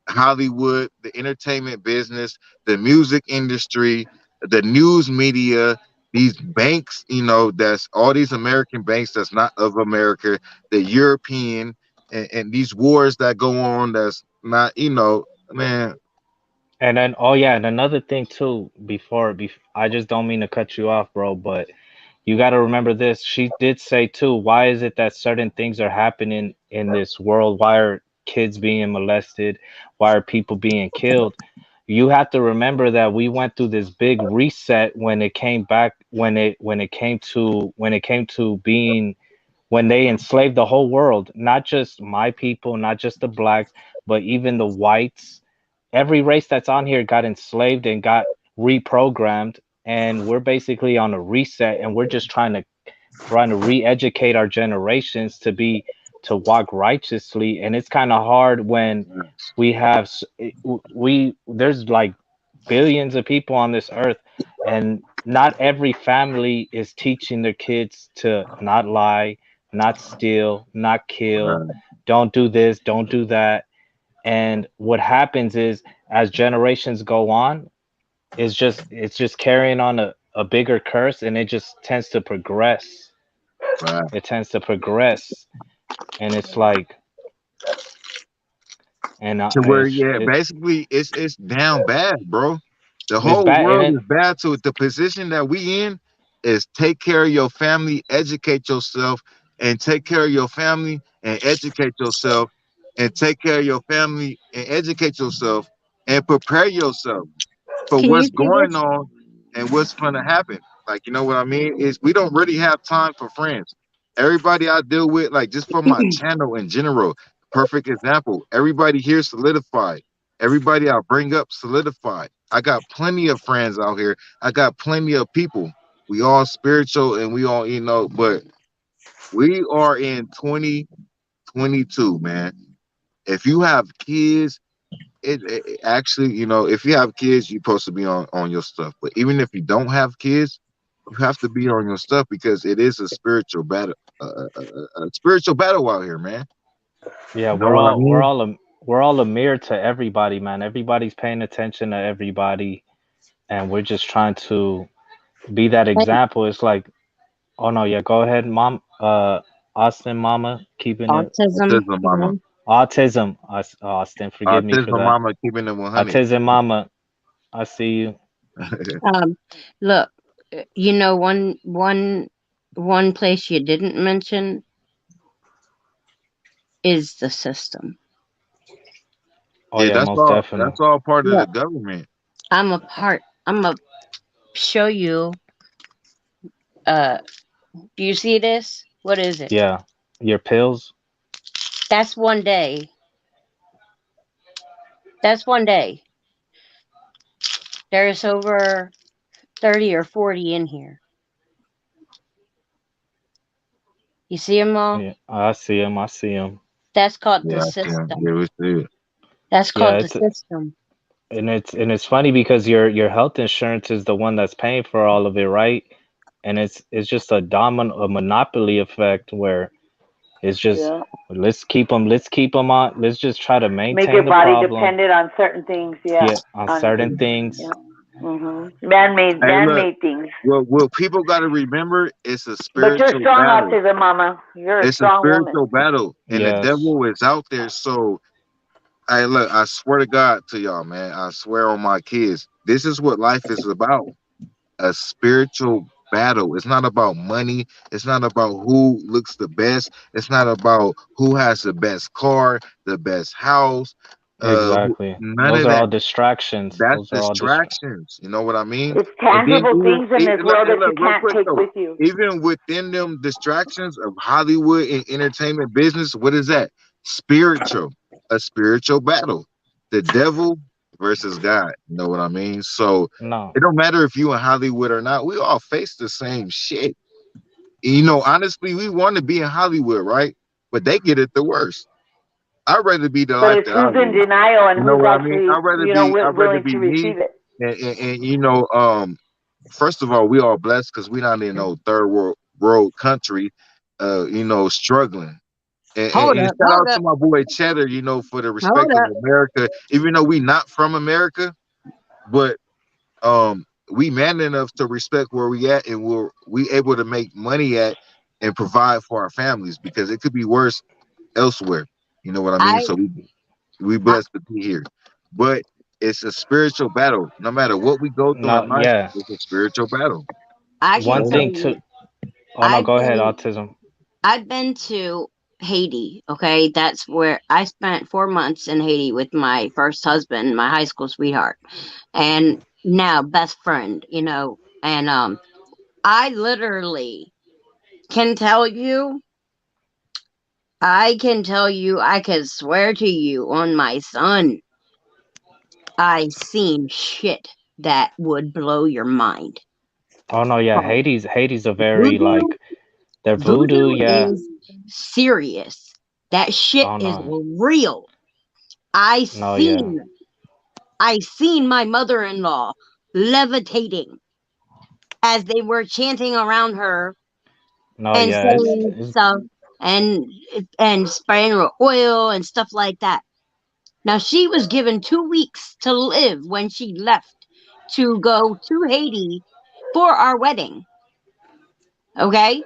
Hollywood, the entertainment business, the music industry, the news media, these banks, that's all these American banks that's not of America, the European, and these wars that go on that's not, man. And then, oh yeah, and another thing too, I just don't mean to cut you off, bro, but you got to remember this. She did say too, why is it that certain things are happening in this world? Why are kids being molested? Why are people being killed? You have to remember that we went through this big reset when it came back, when it came to being, when they enslaved the whole world, not just my people, not just the blacks, but even the whites. Every race that's on here got enslaved and got reprogrammed, and we're basically on a reset, and we're just trying to re-educate our generations to walk righteously. And it's kind of hard when we have there's like billions of people on this earth, and not every family is teaching their kids to not lie, not steal, not kill, don't do this, don't do that. And what happens is, as generations go on, it's just carrying on a bigger curse, and it just tends to progress. Right. It tends to progress, and it's like, and To where, yeah, it's basically it's down bad, bro. The it's whole bad. And world is then bad. So the position that we in is take care of your family, educate yourself, and take care of your family and educate yourself, and take care of your family and educate yourself and prepare yourself for Can you what's see going this? on and what's gonna happen. Like, you know what I mean? Is we don't really have time for friends. Everybody I deal with, like just from my channel in general, perfect example. Everybody here solidified. Everybody I bring up solidified. I got plenty of friends out here. I got plenty of people. We all spiritual and we all, but we are in 2022, man. If you have kids, it actually, if you have kids, you're supposed to be on your stuff. But even if you don't have kids, you have to be on your stuff because it is a spiritual battle, a spiritual battle out here, man. yeah, You know what I mean? we're all a mirror to everybody, man. Everybody's paying attention to everybody, and we're just trying to be that Hey, example. It's like, oh no, yeah, go ahead, mom. Austin, mama, keeping it autism. Autism mama, You autism. Austin, forgive me for autism that. mama, keeping it 100. Autism, mama. I see you. look, one place you didn't mention is the system. Oh Yeah, yeah, that's most all. definitely. That's all part of the Look, government. I'm gonna show you. Uh, do you see this? What is it? Yeah, your pills. That's one day. That's one day. There's over 30 or 40 in here. You see them all? Yeah, I see him. I see him. That's called the Yeah, yeah, system. yeah, we see it. That's Yeah, called the system. it's funny because your health insurance is the one that's paying for all of it, right? And it's just a monopoly effect where it's just, Yeah. let's keep them on. Let's just try to Make maintain your the body problem. dependent on certain things. Yeah. Yeah, on On certain things. yeah. Man-made Hey, look, man-made things. what people got to remember, it's a But you're spiritual strong, battle. autism mama. You're a It's a strong woman. spiritual battle, and the Yes. devil is out there. So Hey, look, I swear to God to y'all, man. I swear on my kids. This is what life is about. A spiritual battle. It's not about money. It's not about who looks the best. It's not about who has the best car, the best house. Exactly. None Those of are all that. distractions. That's Those are all distractions. You know what I mean? It's And then tangible even, things in this look, world and that you look, real can't quick take though, with you. even within them distractions of Hollywood and entertainment business, what is that? Spiritual, a spiritual battle. The devil versus God. You know what I mean? So no. it don't matter if you in Hollywood or not. We all face the same shit. You know, honestly, we want to be in Hollywood, right? But they get it the worst. I'd rather be the But life it's that I who's in live. denial and You know who's what I mean? actually, I'd rather willing be to me. receive it. And you know, first of all, we all blessed because we not in no third world country, you know, struggling. Hold And up, shout hold out to up, my boy Cheddar, you know, for the hold respect of up. America. Even though we not from America, but we man enough to respect where we at, and we able to make money at and provide for our families because it could be worse elsewhere. You know what I mean? I, So we I, blessed to be here, but it's a spiritual battle. No matter what we go through in No, life, yeah. it's a spiritual battle. I can One Straight up. tell thing you, to Oh no, I've go ahead, been, autism. I've been to Haiti. Okay, that's where I spent 4 months in Haiti with my first husband, my high school sweetheart, and now best friend. And I literally can tell you, I could swear to you on my son, I seen shit that would blow your mind. Oh no, yeah. Oh, Haiti's a very voodoo, like their voodoo, voodoo yeah. is serious. That shit Oh is no. real. I No, yeah. seen, I seen my mother-in-law levitating as they were chanting around her No, and yeah. saying stuff and and spraying her oil and stuff like that. Now, she was given 2 weeks to live when she left to go to Haiti for our wedding. Okay?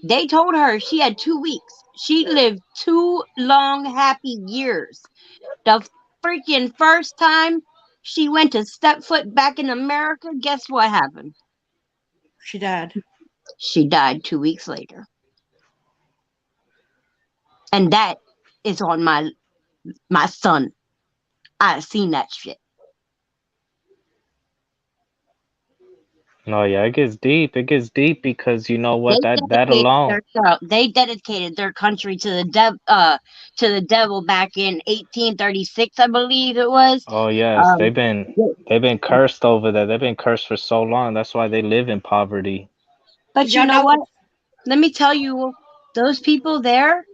They told her she had 2 weeks. She lived 2 long, happy years. The freaking first time she went to step foot back in America, guess what happened? She died. She died 2 weeks later. And that is on my son. I seen that shit. No, yeah, it gets deep. It gets deep because you know They what? That dedicated alone. their they dedicated their country to the devil back in 1836, I believe it was. Oh yes, Um, they've been cursed over there. They've been cursed for so long. That's why they live in poverty. but you Y'all know know what? Let me tell you, those people there,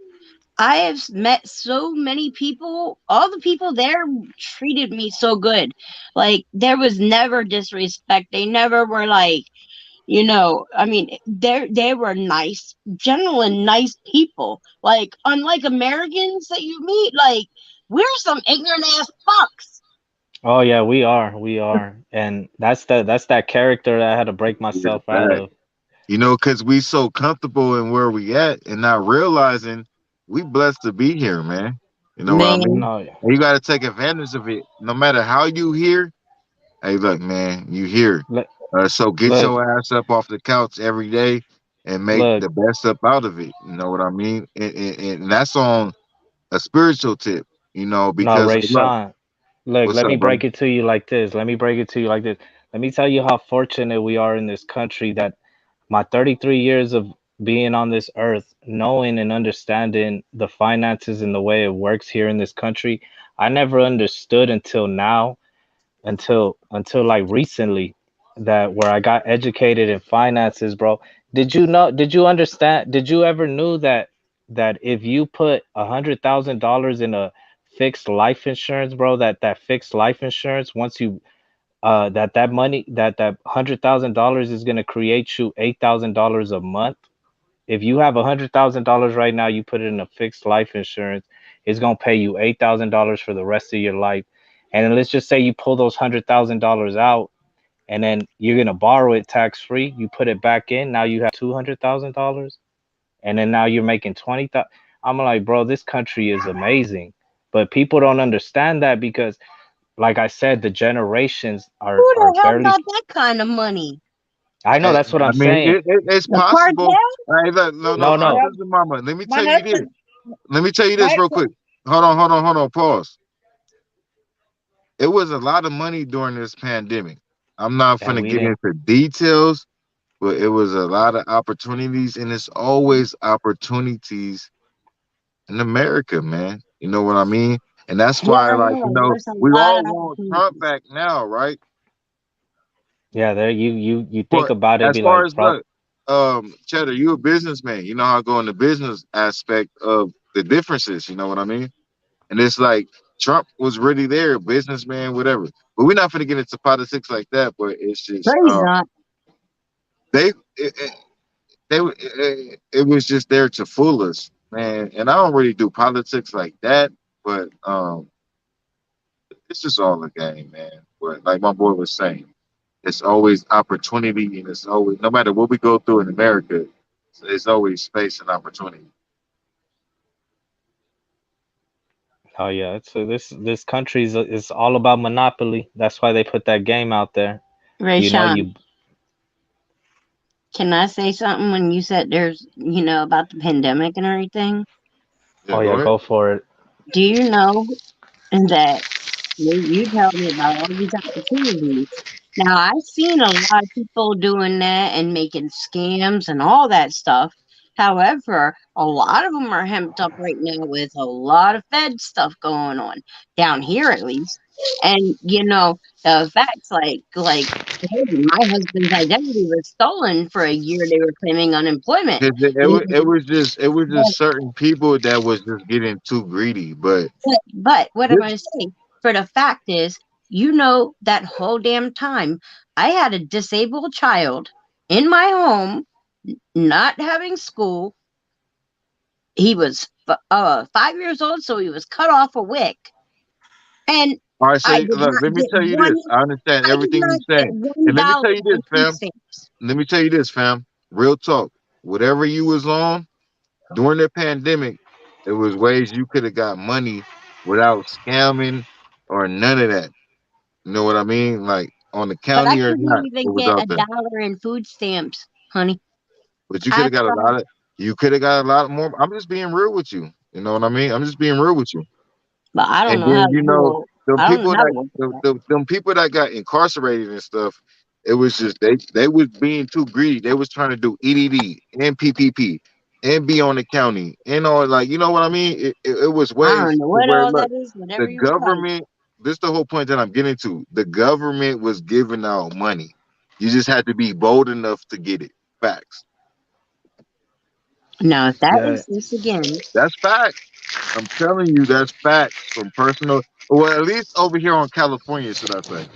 I have met so many people. All the people there treated me so good. Like there was never disrespect. They never were like, I mean, they were nice, genuine, nice people. Like unlike Americans that you meet, like we're some ignorant ass fucks. Oh yeah, we are. We are. And that's that character that I had to break Yeah, myself out fact. of. You know, because we so comfortable in where we at and not realizing we blessed to be here, man. You know what I Man, mean? No, And you got to take advantage of it. No matter how you here, hey, look, man, you here. look, So get look, your ass up off the couch every day and make look. the best up out of it. You know what I mean? And that's on a spiritual tip, you know, No, because Ray look, Sean. Look, what's let up, me bro? break it to you like this. Let me break it to you like this. Let me tell you how fortunate we are in this country that my 33 years of being on this earth, knowing and understanding the finances and the way it works here in this country, I never understood until now, until like recently, that where I got educated in finances, bro. Did you understand? Did you ever knew that if you put $100,000 in a fixed life insurance, bro, that fixed life insurance, once you that money, that $100,000 is gonna create you $8,000 a month. If you have $100,000 right now, you put it in a fixed life insurance, it's gonna pay you $8,000 for the rest of your life. And then let's just say you pull those $100,000 out, and then you're gonna borrow it tax free. You put it back in. Now you have $200,000, and then now you're making 20,000. I'm like, bro, this country is amazing. But people don't understand that because, like I said, the generations Who are the hell barely. got that kind of money? I know that's what I I'm mean, saying. it's The possible. cartel? Hey, look, no, No, no. Well, Sister Mama, let me my tell you this. husband, Let me tell you this my, real quick. Hold on. Pause. It was a lot of money during this pandemic. I'm not And finna we get didn't. into details, but it was a lot of opportunities, and it's always opportunities in America, man. You know what I mean? And that's Yeah, why, I like, know. There's a we lot all of want Trump opportunities. back now, right? Yeah, there you think But about it, as be far like, as bro. look, Cheddar, you a businessman. You know how I go in the business aspect of the differences. You know what I mean? And it's like Trump was really there, businessman, whatever. But we're not gonna get into politics like that. But it's just But he's not. they it, it was just there to fool us, man. And I don't really do politics like that, but it's just all a game, man. But like my boy was saying, it's always opportunity, and it's always no matter what we go through in America, it's always space and opportunity. Oh yeah, it's this country is all about monopoly. That's why they put that game out there. Ray You know, Sean, you. can I say something when you said there's, about the pandemic and everything? Yeah, Oh go yeah, ahead. go for it. Do you know that you tell me about all these opportunities? Now, I've seen a lot of people doing that and making scams and all that stuff. However, a lot of them are hemmed up right now with a lot of Fed stuff going on down here, at least. And the facts hey, my husband's identity was stolen for a year. They were claiming unemployment. 'Cause it was But, just certain people that was just getting too greedy. But but what am this, I saying? For the fact is, that whole damn time, I had a disabled child in my home, not having school. He was 5 years old, so he was cut off a wick, and all right, so I did look, not let me get tell you one. this. I understand I did everything not you're get saying, one and let me dollar tell you this, in food fam. stamps. Let me tell you this, fam. Real talk. Whatever you was on during the pandemic, it was ways you could have got money without scamming or none of that. You know what I mean? Like on the But I county or couldn't not, it even was get out a there. dollar in food stamps, honey. But you could I have got a tried, lot of. You could have got a lot more. I'm just being real with you. You know what I mean? I'm just being real with you. but I don't And know how then to do. them I don't people know how that to work that. them people that got incarcerated and stuff, it was just they was being too greedy. They was trying to do EDD and PPP and be on the county and all, like, you know what I mean? It was I ways don't know to what where, all look, that is. the Whatever you were talking. government. This the whole point that I'm getting to. The government was giving out money. You just had to be bold enough to get it. Facts. Now, if that Yeah. exists again, That's facts. I'm telling you, that's facts from personal. Well, at least over here on California, should I say?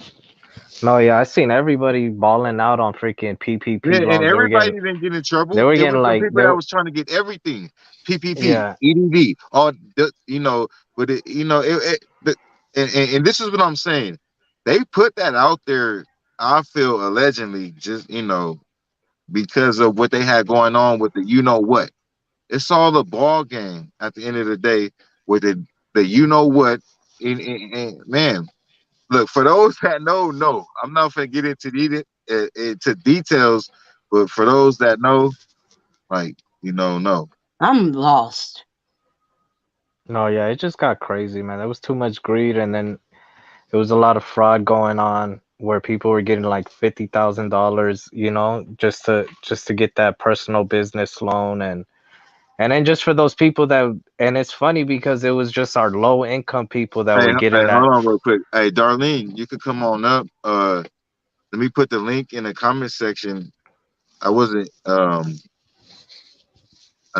No, yeah, I seen everybody balling out on freaking Yeah, PPP and loans. everybody didn't get in They trouble. were It getting was some like people they that were, was trying to get everything, PPP, yeah. EDD, all but and this is what I'm saying. They put that out there. I feel allegedly, just because of what they had going on with the what. It's all a ball game at the end of the day with the what. And man, look, for those that know, I'm not gonna get into details, but for those that know, like, no. I'm lost. No, yeah, it just got crazy, man. There was too much greed, and then there was a lot of fraud going on where people were getting like $50,000, just to get that personal business loan, and then just for those people that, and it's funny because it was just our low income people that Hey, were hey, getting that. hold on real quick. Hey, Darlene, you could come on up. Let me put the link in the comment section. I wasn't I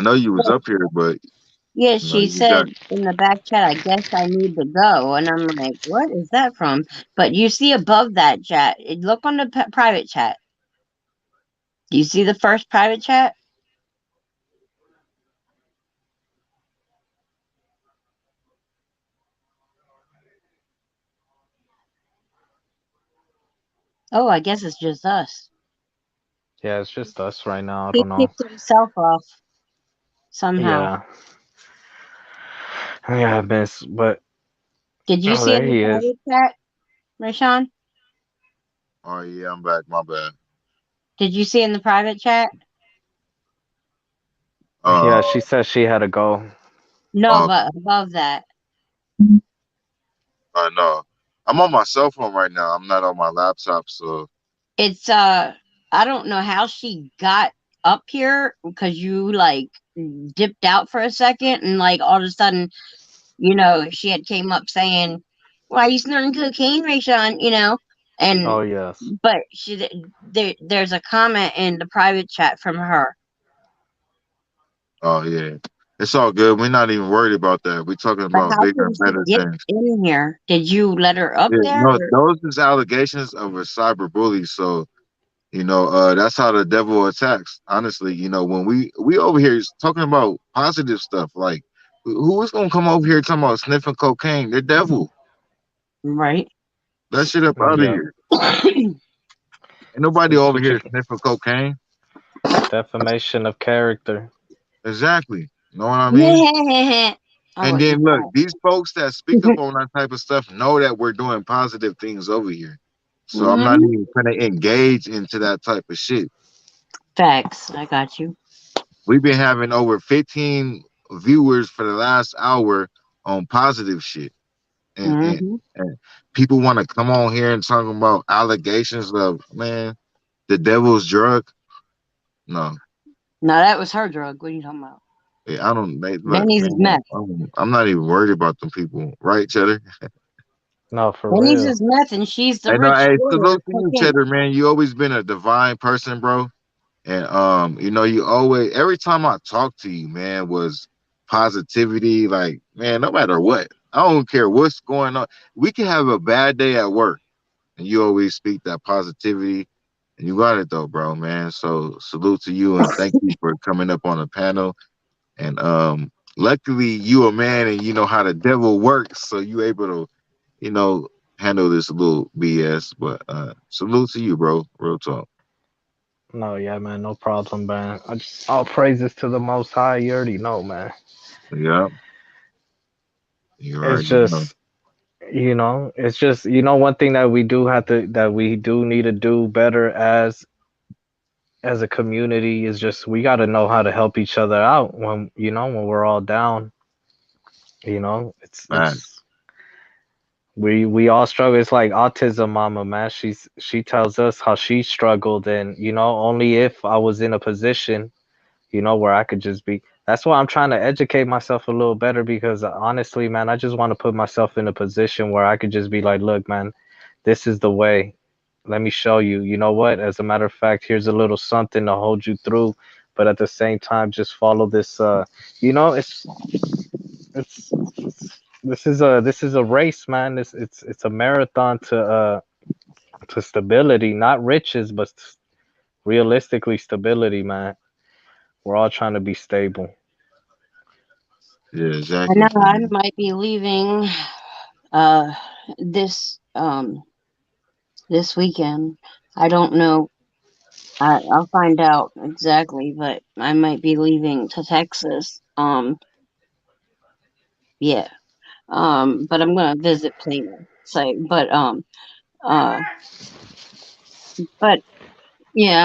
know you was up here, but Yeah, she you got. said in the back chat, I guess I need to go. And I'm like, what is that from? But you see above that chat, look on the private chat. Do you see the first private chat? Oh, I guess it's just us. Yeah, it's just us right now. I He don't know. kicked himself off somehow. Yeah. Yeah, miss, but Did you Oh, see there in the he is. private chat, Rashawn? Oh yeah, I'm back. My bad. Did you see in the private chat? Yeah, Uh, she said she had to go. No, uh, but above that, no, I'm on my cell phone right now. I'm not on my laptop, so it's I don't know how she got up here because you like dipped out for a second and like all of a sudden, she had came up saying, "Why are you snorting cocaine, Rashawn?" Oh, And yes. but there's a comment in the private chat from her. oh yeah, it's all good. We're not even worried about that. We're talking But about how bigger can and she better get things. in here? Did you let her up Yeah, there? no, Or? those is allegations of a cyber bully. So that's how the devil attacks. Honestly, when we over here is talking about positive stuff, like who is gonna come over here talking about sniffing cocaine? The devil. Right. That shit up out of Yeah. here. Ain't nobody It's over what you here sniffing cocaine. defamation of character. Exactly. Know what I mean? I And wasn't then look, quiet. these folks that speak up on that type of stuff know that we're doing positive things over here. So I'm not Mhm. even gonna engage into that type of shit. Facts. I got you. We've been having over 15 viewers for the last hour on positive shit. And and, Hmm. and people want to come on here and talk about allegations of the devil's drug. No. No, that was her drug. What are you talking about? I don't look, Benny's is man. meth. I'm not even worried about them people, right, Cheddar? No, for Benny's real. is meth, and she's the I know. rich Hey, lawyer salute of to you, cocaine. Cheddar, man. You always been a divine person, bro. And you always every time I talk to you, man, was positivity. Like, man, no matter what, I don't care what's going on. We can have a bad day at work, and you always speak that positivity. And you got it though, bro, man. So salute to you and thank you for coming up on the panel. And luckily you a man and you know how the devil works, so you able to, you know, handle this little BS. But salute to you, bro. Real talk. No, yeah, man, no problem, man. All praises to the Most High. You already know, man. Yeah, you It's already know. just, one thing that we do need to do better as a community is just we got to know how to help each other out when we're all down. Man, We all struggle. It's like autism mama, man. She tells us how she struggled, and only if I was in a position where I could just be. That's why I'm trying to educate myself a little better because honestly, man, I just want to put myself in a position where I could just be like, look, man, this is the way. Let me show you. You know what? As a matter of fact, here's a little something to hold you through, but at the same time, just follow this. It's this is a race, man. It's a marathon to stability, not riches, but realistically stability, man. We're all trying to be stable. yeah, I exactly, know I fam. might be leaving uh this this weekend. I don't know. I'll find out exactly, but I might be leaving to Texas. Yeah. But I'm gonna visit Plano. So, uh, but yeah,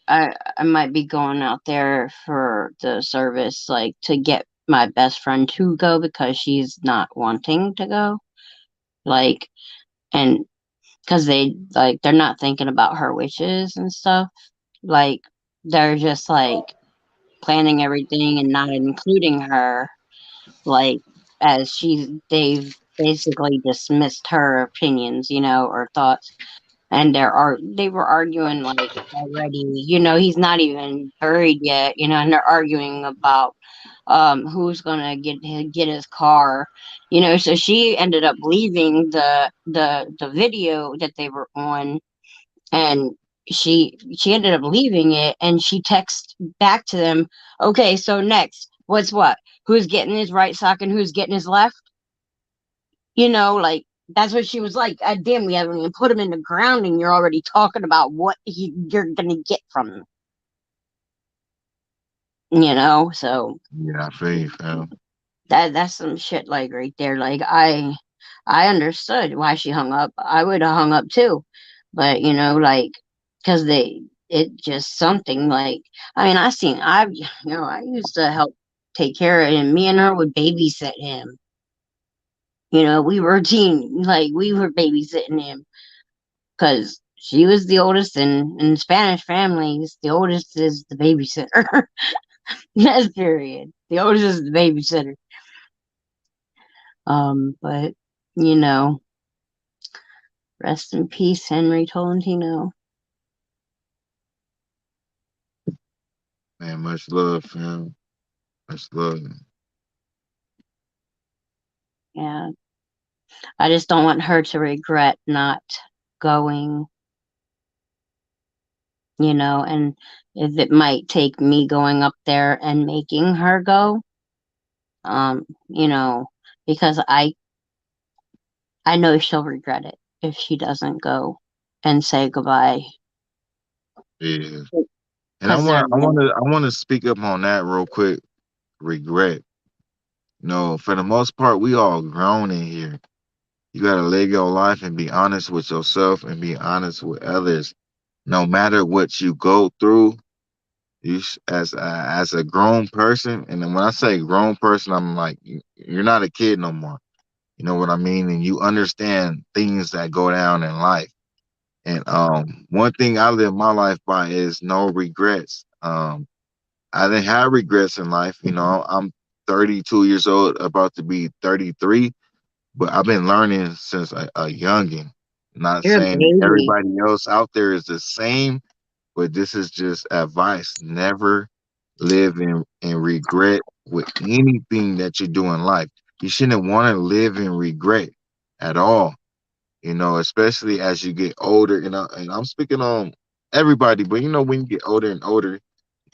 I might be going out there for the service, like to get my best friend to go because she's not wanting to go. Like, and because they're not thinking about her wishes and stuff. Like, they're just like planning everything and not including her. Like, as they've basically dismissed her opinions, or thoughts. And they were arguing like already, he's not even buried yet, and they're arguing about who's gonna get his car, so she ended up leaving the video that they were on, and she ended up leaving it, and she texted back to them, okay, so next, what, who's getting his right sock and who's getting his left, like that's what she was like. God damn, we haven't even put him in the ground, and you're already talking about what you're gonna get from him. So Yeah, I feel you, fam. that's some shit like right there. Like I understood why she hung up. I would have hung up too. But, like, because it just something like, I mean, I used to help take care of him. Me and her would babysit him. We were we were babysitting him because she was the oldest in Spanish families. The oldest is the babysitter. That's period. The oldest is the babysitter. But you know, rest in peace, Henry Tolentino. Man, much love, fam. Much love. Yeah, I just don't want her to regret not going. And if it might take me going up there and making her go, um, you know, because I know she'll regret it if she doesn't go and say goodbye. Yeah. And I Because want I want to I want to speak up on that real quick. Regret. For the most part, we all grown in here. You gotta live your life and be honest with yourself and be honest with others. No matter what you go through, as a grown person, and then when I say grown person, I'm like you're not a kid no more. You know what I mean? And you understand things that go down in life. And one thing I live my life by is no regrets. I didn't have regrets in life. I'm 32 years old, about to be 33, but I've been learning since a youngin'. Not you're a saying baby. everybody else out there is the same, but this is just advice. Never live in regret with anything that you do in life. You shouldn't want to live in regret at all. Especially as you get older. And I'm speaking on everybody, but when you get older and older,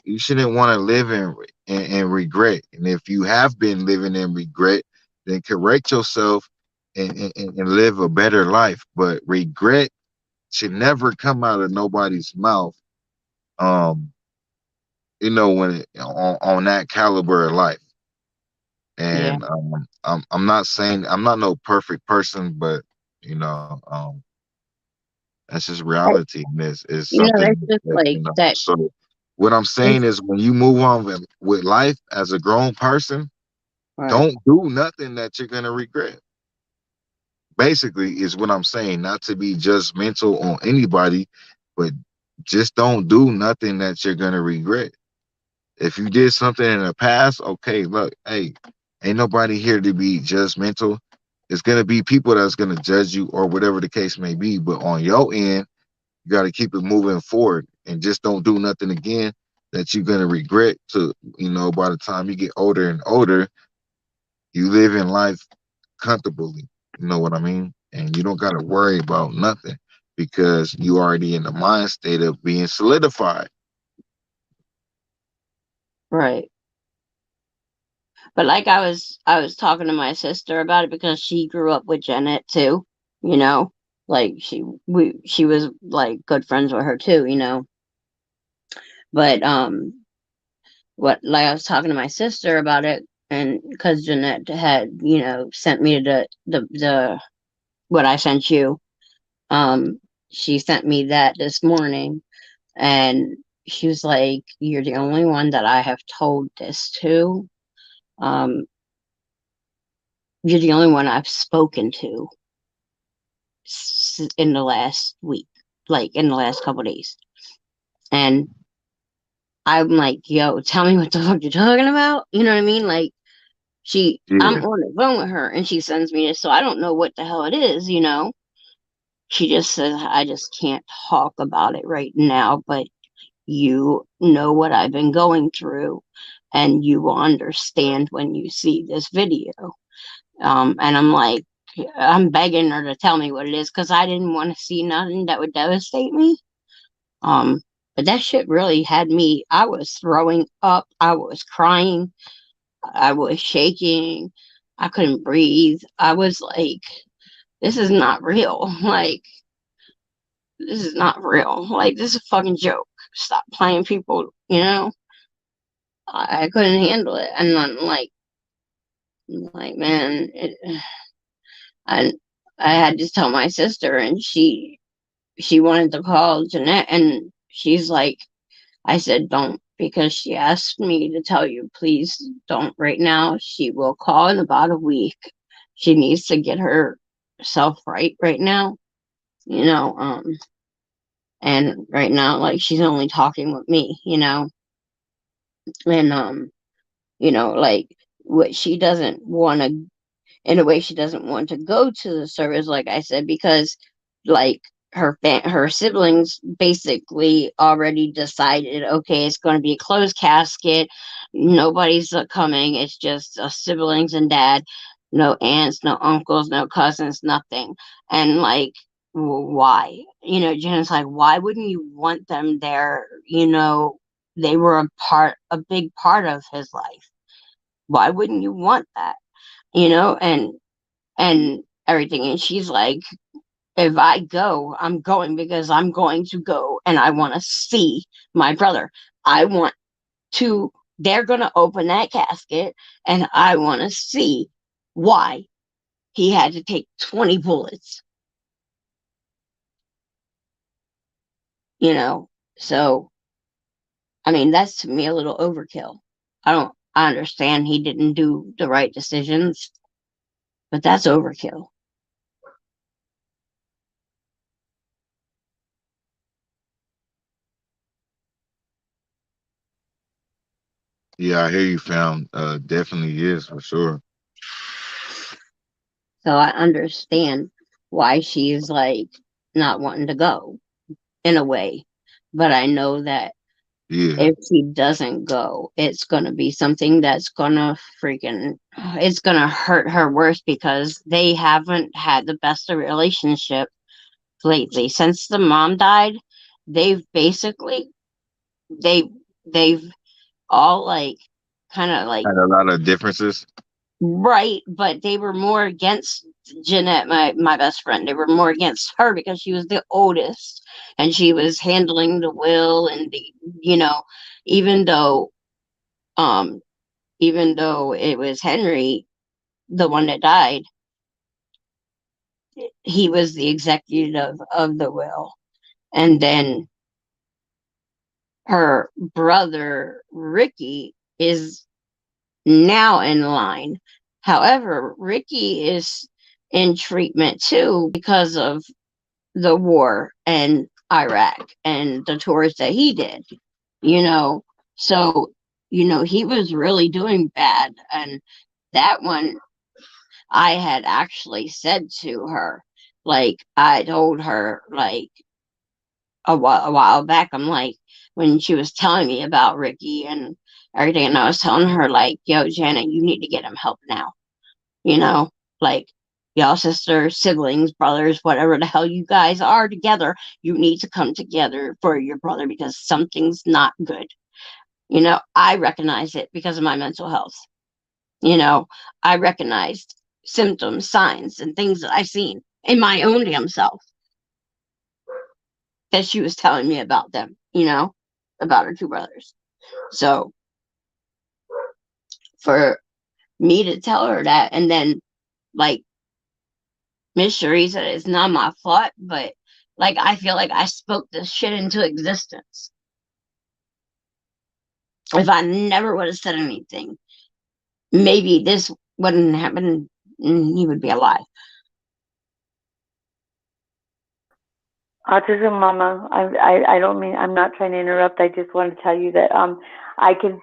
you shouldn't want to live in regret. And if you have been living in regret, then correct yourself and live a better life. But regret should never come out of nobody's mouth. Um, when on that caliber of life. Yeah. And I'm not saying I'm not no perfect person, but that's just reality. And it's That's something just that, like that. so what I'm saying is when you move on with life as a grown person, Right. don't do nothing that you're gonna regret. Basically, is what I'm saying. Not to be judgmental on anybody, but just don't do nothing that you're gonna regret. If you did something in the past, okay, look, hey, ain't nobody here to be judgmental. It's gonna be people that's gonna judge you or whatever the case may be. But on your end, you got to keep it moving forward and just don't do nothing again that you're gonna regret. By the time you get older and older, you live in life comfortably. You know what I mean? And you don't got to worry about nothing because you already in the mind state of being solidified. Right. But like I was talking to my sister about it because she grew up with Janet too, you know. Like she was like good friends with her too. But what like I was talking to my sister about it, and because Jeanette had sent me the what I sent you, um she sent me that this morning, and she was like, "You're the only one that I have told this to. Um, you're the only one I've spoken to in the last week, like in the last couple days." And I'm like, "Yo, tell me what the fuck you're talking about." You know what I mean? Like, I'm Yeah, on the phone with her and she sends me this, so I don't know what the hell it is. She just says, "I just can't talk about it right now, but you know what I've been going through and you will understand when you see this video." And I'm like, I'm begging her to tell me what it is because I didn't want to see nothing that would devastate me. Um, but that shit really had me. I was throwing up. I was crying. I was shaking. I couldn't breathe. I was like, this is not real. Like, this is not real. Like, this is a fucking joke. Stop playing people. I couldn't handle it. And I'm like, man, And I had to tell my sister, and she wanted to call Jeanette, and she's like, I said, don't, because she asked me to tell you, please don't right now. She will call in about a week. She needs to get herself right now, you know. And right now, like, she's only talking with me, you know, and you know, like, what she doesn't want to, in a way, she doesn't want to go to the service, like I said, because like her siblings basically already decided, okay, it's going to be a closed casket, nobody's coming, it's just siblings and dad, no aunts, no uncles, no cousins, nothing. And like, why? You know, Jen's like, why wouldn't you want them there? You know, they were a big part of his life. Why wouldn't you want that? You know, and everything. And she's like, if I go, I'm going because I'm going to go and I want to see my brother. I want to, they're going to open that casket and I want to see why he had to take 20 bullets, you know? So, I mean, that's to me a little overkill. I understand he didn't do the right decisions, but that's overkill. Yeah, I hear you, fam. Definitely is for sure. So I understand why she's like not wanting to go in a way. But I know that Yeah, if she doesn't go, it's going to be something that's going to it's going to hurt her worse because they haven't had the best of relationship lately. Since the mom died, they've basically, they, they've all like, kind of like, had a lot of differences. right, but they were more against Jeanette, my best friend. They were more against her because she was the oldest and she was handling the will and the, you know, even though um even though it was Henry, the one that died, he was the executive of the will. And then her brother Ricky is now in line. However, Ricky is in treatment too because of the war in Iraq and the tours that he did, you know. So, you know, he was really doing bad. And that one, I had actually said to her, like, I told her, like, a while back, I'm like, when she was telling me about Ricky and everything, and I was telling her, like, yo, Janet, you need to get him help now, you know, like, y'all sisters, siblings, brothers, whatever the hell you guys are together, you need to come together for your brother because something's not good. You know, I recognize it because of my mental health. You know, I recognized symptoms, signs, and things that I've seen in my own damn self that she was telling me about them, you know, about her two brothers. So for me to tell her that, and then like Miss Cherie said, it's not my fault, but like I feel like I spoke this shit into existence. If I never would have said anything, maybe this wouldn't happen and he would be alive. Autism Mama, I don't mean, I'm not trying to interrupt. I just want to tell you that I can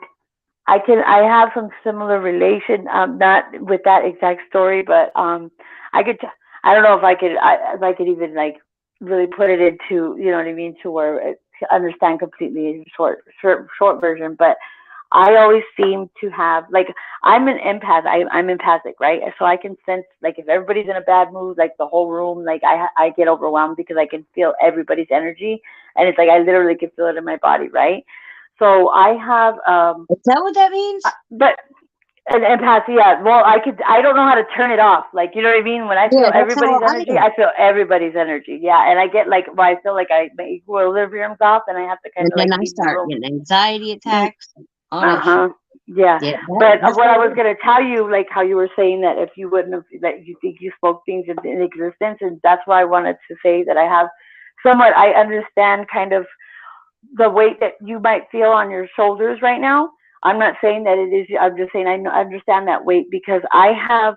I have some similar relation, not with that exact story, but I could I don't know if if I could even like really put it into, you know what I mean, to where to understand completely, short version. But I always seem to have like, I'm an empath. I'm empathic, right? So I can sense like if everybody's in a bad mood, like the whole room, like I get overwhelmed because I can feel everybody's energy, and it's like I literally can feel it in my body, right? So I have Is that what that means? but an empath, yeah. Well, I don't know how to turn it off. Like, you know what I mean? When I feel Yeah, that's how everybody's I energy, am. I feel everybody's energy. Yeah, and I get like, well, I feel like my equilibrium's off, and I have to kind And of then like I leave the start room. getting anxiety attacks, all that shit. Uh-huh. Yeah, Yeah, but that's what what I it was is. going to tell you, like how you were saying that if you wouldn't have, that you think you spoke things in existence, and that's why I wanted to say that I have somewhat, I understand kind of the weight that you might feel on your shoulders right now. I'm not saying that it is, I'm just saying I understand that weight because I have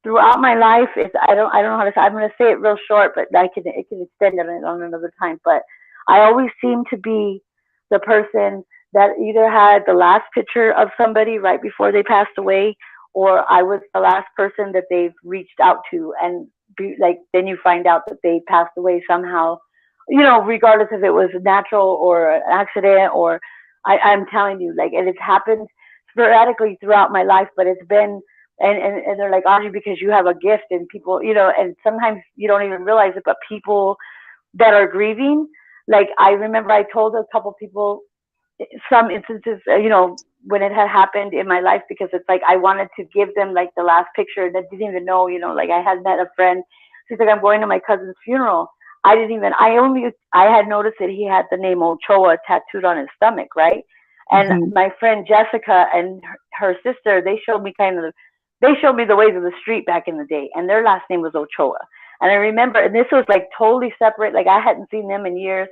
throughout my life, I don't know how to say, I'm going to say it real short, but it can extend it on another time. But I always seem to be the person that either had the last picture of somebody right before they passed away, or I was the last person that they've reached out to, and like then you find out that they passed away somehow, regardless if it was natural or an accident or I'm telling you, like, and it's happened sporadically throughout my life, but it's been and they're like, Audrey, because you have a gift and people, and sometimes you don't even realize it, but people that are grieving, like I remember I told a couple people some instances, when it had happened in my life, because it's like I wanted to give them like the last picture that didn't even know, like I had met a friend. She's like, I'm going to my cousin's funeral. I had noticed that he had the name Ochoa tattooed on his stomach, right? And Mhm. my friend Jessica and her sister, they showed me the ways of the street back in the day, and their last name was Ochoa. And I remember, and this was like totally separate, like I hadn't seen them in years,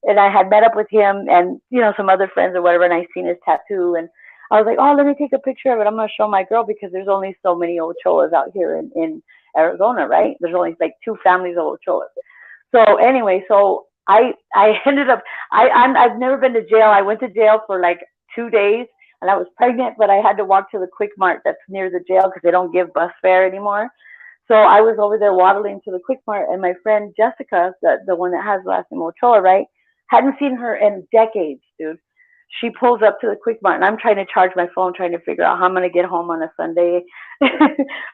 and I had met up with him and some other friends or whatever, and I seen his tattoo, and I was like, oh, let me take a picture of it. I'm gonna show my girl because there's only so many Ochoas out here in Arizona, right? There's only like two families of Ochoas. So anyway, so I ended up I've never been to jail. I went to jail for like 2 days, and I was pregnant, but I had to walk to the Quick Mart that's near the jail because they don't give bus fare anymore. So I was over there waddling to the Quick Mart, and my friend Jessica, the one that has the last name Ochoa, right? Hadn't seen her in decades, dude. She pulls up to the Quick Mart, and I'm trying to charge my phone, trying to figure out how I'm gonna get home on a Sunday.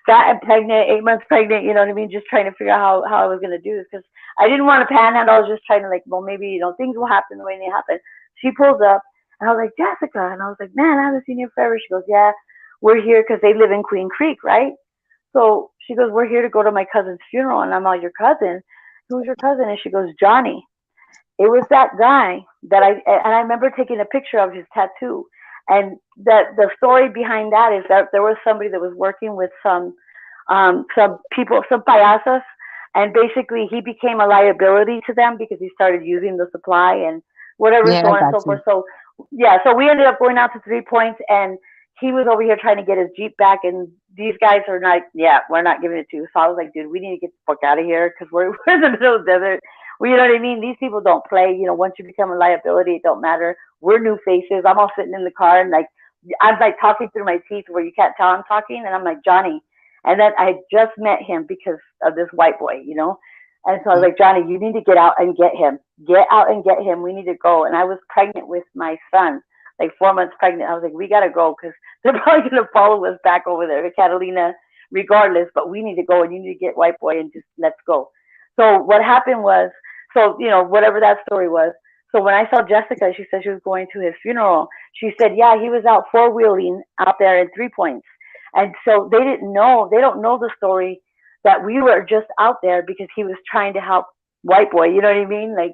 Fat and pregnant, 8 months pregnant, you know what I mean? Just trying to figure out how I was gonna do this because I didn't want to panhandle. I was just trying to like, well, maybe things will happen the way they happen. She pulls up, and I was like, Jessica, and I was like, man, I haven't seen you forever. She goes, yeah, we're here because they live in Queen Creek, right? So she goes, we're here to go to my cousin's funeral, and I'm like, your cousin? Who's your cousin? And she goes, Johnny. It was that guy and I remember taking a picture of his tattoo. And the story behind that is that there was somebody that was working with some people, some payasos, and basically he became a liability to them because he started using the supply and whatever, Yeah, so I on and got so you. forth. So yeah, so we ended up going out to 3 Points, and he was over here trying to get his Jeep back, and these guys are like, yeah, we're not giving it to you. So I was like, dude, we need to get the fuck out of here because we're in the middle of the desert. Well, you know what I mean? These people don't play. Once you become a liability, it don't matter. We're new faces. I'm all sitting in the car, and like I'm like talking through my teeth where you can't tell I'm talking, and I'm like, Johnny. And then I had just met him because of this white boy. And so I was like, Johnny, you need to get out and get him. Get out and get him. We need to go. And I was pregnant with my son, like 4 months pregnant. I was like, we got to go because they're probably going to follow us back over there to Catalina regardless, but we need to go and you need to get white boy and just let's go. So what happened was, whatever that story was. So when I saw Jessica, she said she was going to his funeral. She said, yeah, he was out four-wheeling out there in 3 Points. And so they don't know the story that we were just out there because he was trying to help white boy. You know what I mean? Like,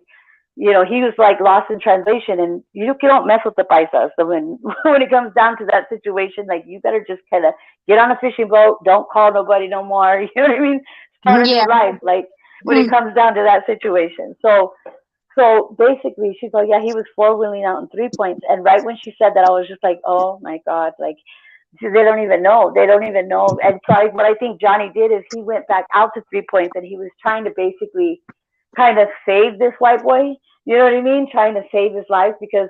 he was like lost in translation, and you don't mess with the paisas. So when it comes down to that situation, like you better just kind of get on a fishing boat, don't call nobody no more. You know what I mean? Start a Yeah. new life. Like when it comes down to that situation. So basically, she's like, yeah, he was four-wheeling out in 3 Points, and right when she said that, I was just like, oh my god, like they don't even know. They don't even know. And so what I think Johnny did is he went back out to 3 Points, and he was trying to basically kind of save this white boy. You know what I mean? Trying to save his life because,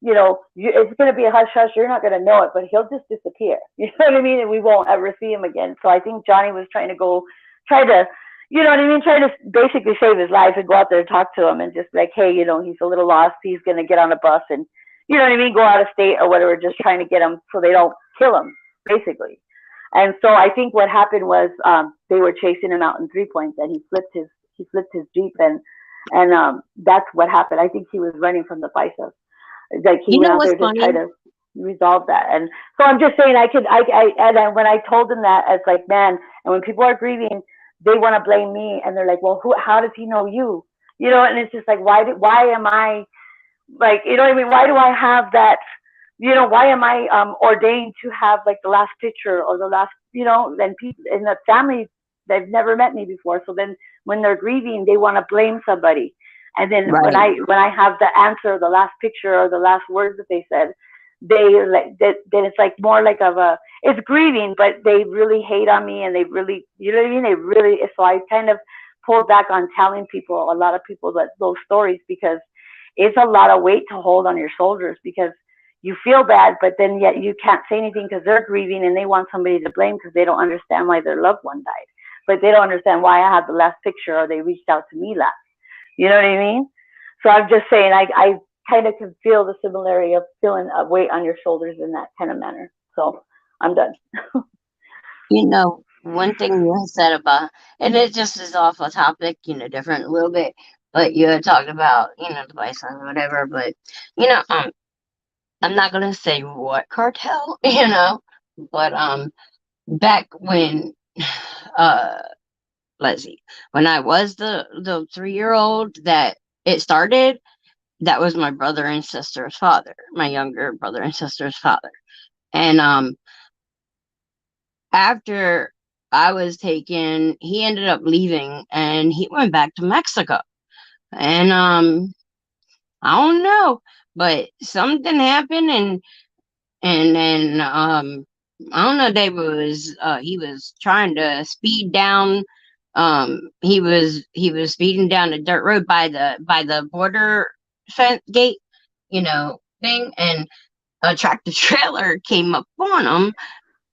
it's going to be a hush hush. You're not going to know it, but he'll just disappear. You know what I mean? And we won't ever see him again. So I think Johnny was trying to try to, you know what I mean? Trying to basically save his life and go out there and talk to him and just like, hey, he's a little lost. He's going to get on a bus and, you know what I mean? Go out of state or whatever, just trying to get him so they don't kill him, basically. And so I think what happened was they were chasing him out in 3 Points, and he flipped his Jeep, and that's what happened. I think he was running from the paisas. Like he You went know out what's there to try funny? to resolve that. And so I'm just saying, and then when I told them that, it's like, man, and when people are grieving, they want to blame me, and they're like, well, how does he know you? And it's just like, why am I like, you know what I mean? Why do I have that you know, why am I ordained to have like the last picture or the last, you know, then people in the family, they've never met me before. So then when they're grieving, they want to blame somebody. And then Right. when I have the answer, the last picture or the last words that they said, they like that, then it's like more like of a, it's grieving, but they really hate on me and they really, you know what I mean? They really, so I kind of pulled back on telling people, a lot of people, that those stories, because it's a lot of weight to hold on your shoulders, because you feel bad, but then yet you can't say anything because they're grieving and they want somebody to blame because they don't understand why their loved one died. But they don't understand why I had the last picture or they reached out to me last. You know what I mean? So I'm just saying, I kind of can feel the similarity of feeling a weight on your shoulders in that kind of manner. So I'm done. You know, one thing you had said about, and it just is off a topic, you know, different a little bit, but you had talked about, you know, the bison or whatever, but, you know, I'm not gonna say what cartel, you know, but back when uh let's see, when I was the 3-year-old that it started, that was my brother and sister's father, my younger brother and sister's father. And after I was taken, he ended up leaving and he went back to Mexico. And I don't know, but something happened, and then I don't know, David was he was trying to speed down, he was speeding down the dirt road by the border fence gate, you know, thing, and a tractor trailer came up on him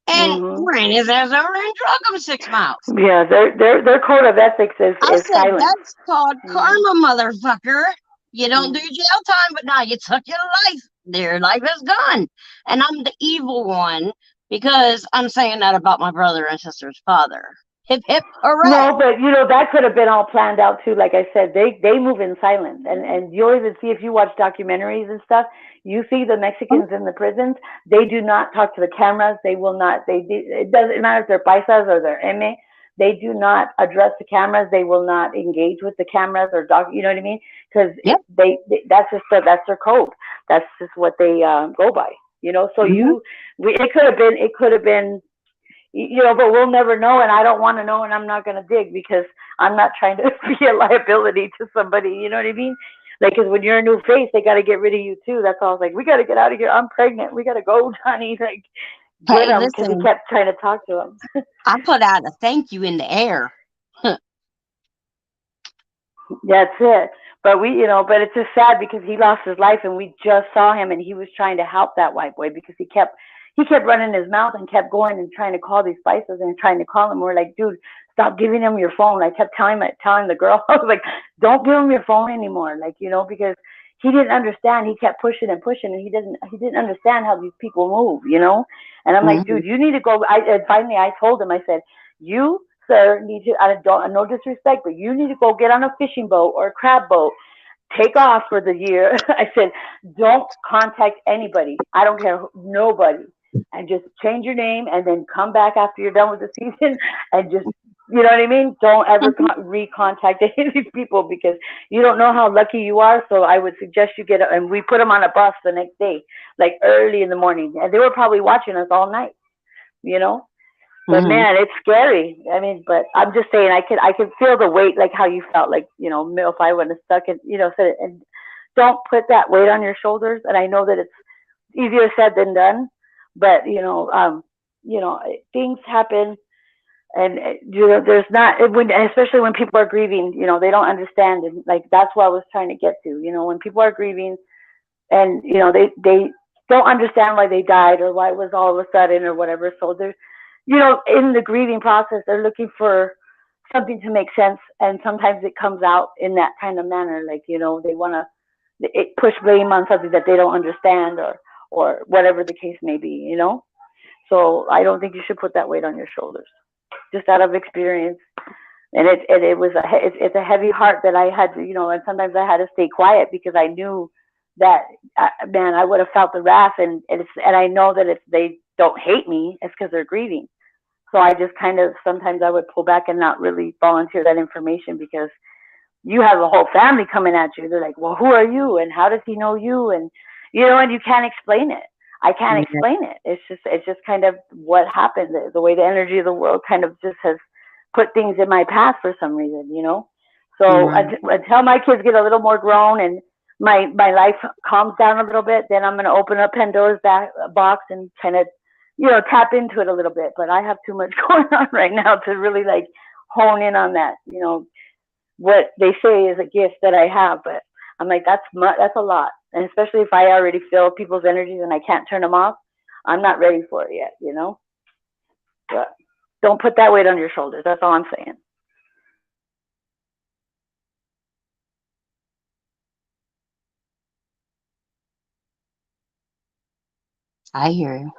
and Hmm. ran his ass over and drug him 6 miles. Yeah, their code of ethics I is said, silence. that's called Hmm. karma, motherfucker. You don't do jail time, but now you took your life. Their life is gone. And I'm the evil one because I'm saying that about my brother and sister's father. Hip, hip, hooray. No, but you know that could have been all planned out too. Like I said, they move in silence, and you'll even see if you watch documentaries and stuff. You see the Mexicans in the prisons. They do not talk to the cameras. They will not. They do, it doesn't matter if they're paisas or they're M. They do not address the cameras. They will not engage with the cameras or doc. You know what I mean? Because Yep. they that's just that's their code. That's just what they go by. You know. So Mhm. it could have been, you know, but we'll never know, and I don't want to know, and I'm not going to dig because I'm not trying to be a liability to somebody. You know what I mean? Like, because when you're a new face, they got to get rid of you too. That's all. I was like, we got to get out of here. I'm pregnant. We got to go, Johnny. Like, get Hey, him, because he listen, kept trying to talk to him. I put out a thank you in the air. That's it. But we, you know, but it's just sad because he lost his life, and we just saw him, and he was trying to help that white boy because he kept running his mouth and kept going and trying to call these spices and trying to call him. We're like, dude, stop giving him your phone. I kept telling the girl, I was like, don't give him your phone anymore, like, you know, because he didn't understand. He kept pushing and pushing, and he didn't understand how these people move, you know. And I'm like, Mhm. dude, you need to go. And finally, I told him, I said, you, sir, need to, I don't, no disrespect, but you need to go get on a fishing boat or a crab boat, take off for the year. I said, don't contact anybody. I don't care, nobody. And just change your name and then come back after you're done with the season and just, you know what I mean? Don't ever Mhm. recontact any of these people because you don't know how lucky you are. So I would suggest you get, and we put them on a bus the next day, like early in the morning. And they were probably watching us all night, you know? But Mhm. man, it's scary. I mean, but I'm just saying, I could feel the weight, like how you felt, like, you know, if I would have stuck it, you know, said it, and don't put that weight on your shoulders. And I know that it's easier said than done, but you know, things happen, and you know, there's not when, especially when people are grieving, you know, they don't understand, and like that's what I was trying to get to. You know, when people are grieving, and you know, they don't understand why they died or why it was all of a sudden or whatever. So they're, you know, in the grieving process, they're looking for something to make sense, and sometimes it comes out in that kind of manner. Like, you know, they want to push blame on something that they don't understand, or whatever the case may be. You know, so I don't think you should put that weight on your shoulders, just out of experience. And it was it's a heavy heart that I had to, you know, and sometimes I had to stay quiet because I knew that, man, I would have felt the wrath, and I know that if they don't hate me, it's because they're grieving. So I just kind of, sometimes I would pull back and not really volunteer that information because you have a whole family coming at you. They're like, well, who are you? And how does he know you? And, you know, and you can't explain it. I can't explain it. It's just kind of what happened. The way the energy of the world kind of just has put things in my path for some reason, you know. So until my kids get a little more grown and my life calms down a little bit, then I'm going to open up Pandora's box and kind of, you know, tap into it a little bit. But I have too much going on right now to really like hone in on that, you know, what they say is a gift that I have. But I'm like, that's a lot. And especially if I already feel people's energies and I can't turn them off, I'm not ready for it yet, you know. But don't put that weight on your shoulders. That's all I'm saying. I hear you.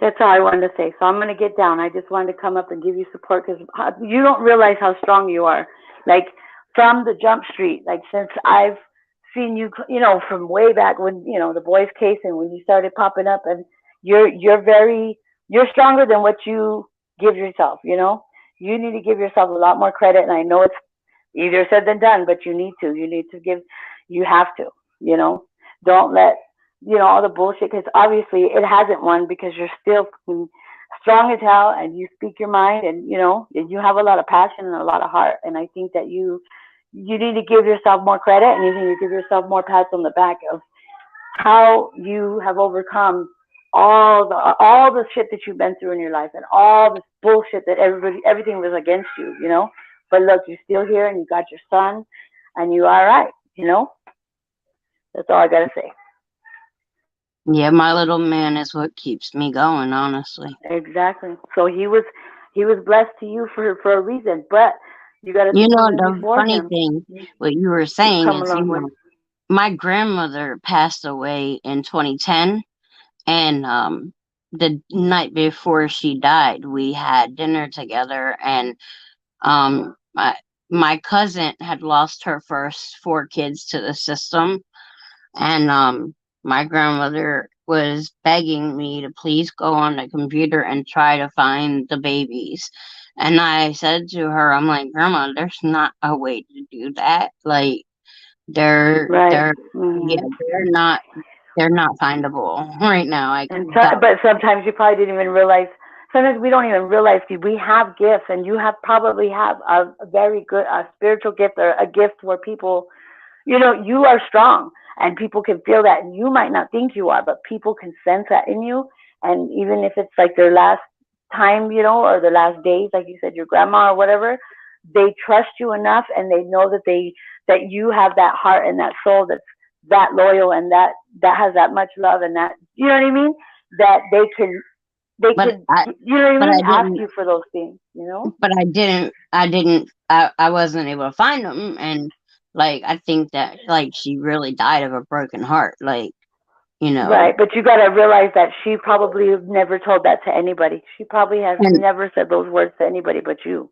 That's all I wanted to say. So I'm going to get down. I just wanted to come up and give you support because you don't realize how strong you are. Like from the jump street, like since I've seen you, you know, from way back when, you know, the boys case and when you started popping up, and you're stronger than what you give yourself, you know. You need to give yourself a lot more credit, and I know it's easier said than done, but you need to. You have to, you know. Don't let, you know, all the bullshit, because obviously it hasn't won because you're still strong as hell and you speak your mind, and, you know, and you have a lot of passion and a lot of heart. And I think that you need to give yourself more credit, and you need to give yourself more pats on the back of how you have overcome all the shit that you've been through in your life and all this bullshit that everything was against you, you know. But look, you're still here and you got your son and you all right, you know. That's all I gotta say. Yeah, my little man is what keeps me going, honestly. Exactly. So he was blessed to you for a reason, but you got to You do know, something the before funny him. thing, what you were You've saying come a is, you long way. know, my grandmother passed away in 2010, and the night before she died, we had dinner together, and my cousin had lost her first 4 kids to the system, and my grandmother was begging me to please go on the computer and try to find the babies. And I said to her, I'm like, Grandma, there's not a way to do that. Like, Right. yeah, Mhm. they're not findable right now. But sometimes you probably didn't even realize. Sometimes we don't even realize we have gifts, and you probably have a very good spiritual gift, or a gift where people, you know, you are strong, and people can feel that, and you might not think you are, but people can sense that in you. And even if it's like their last time, you know, or their last days, like you said, your grandma or whatever, they trust you enough, and they know that you have that heart and that soul that's that loyal, and that has that much love, and that, you know what I mean, that they but could, you know what I I mean, ask didn't, you for those things, you know. but I wasn't able to find them. And like, I think that like she really died of a broken heart. Like, you know, Right, but you got to realize that she probably never told that to anybody. She probably has and, never said those words to anybody but you.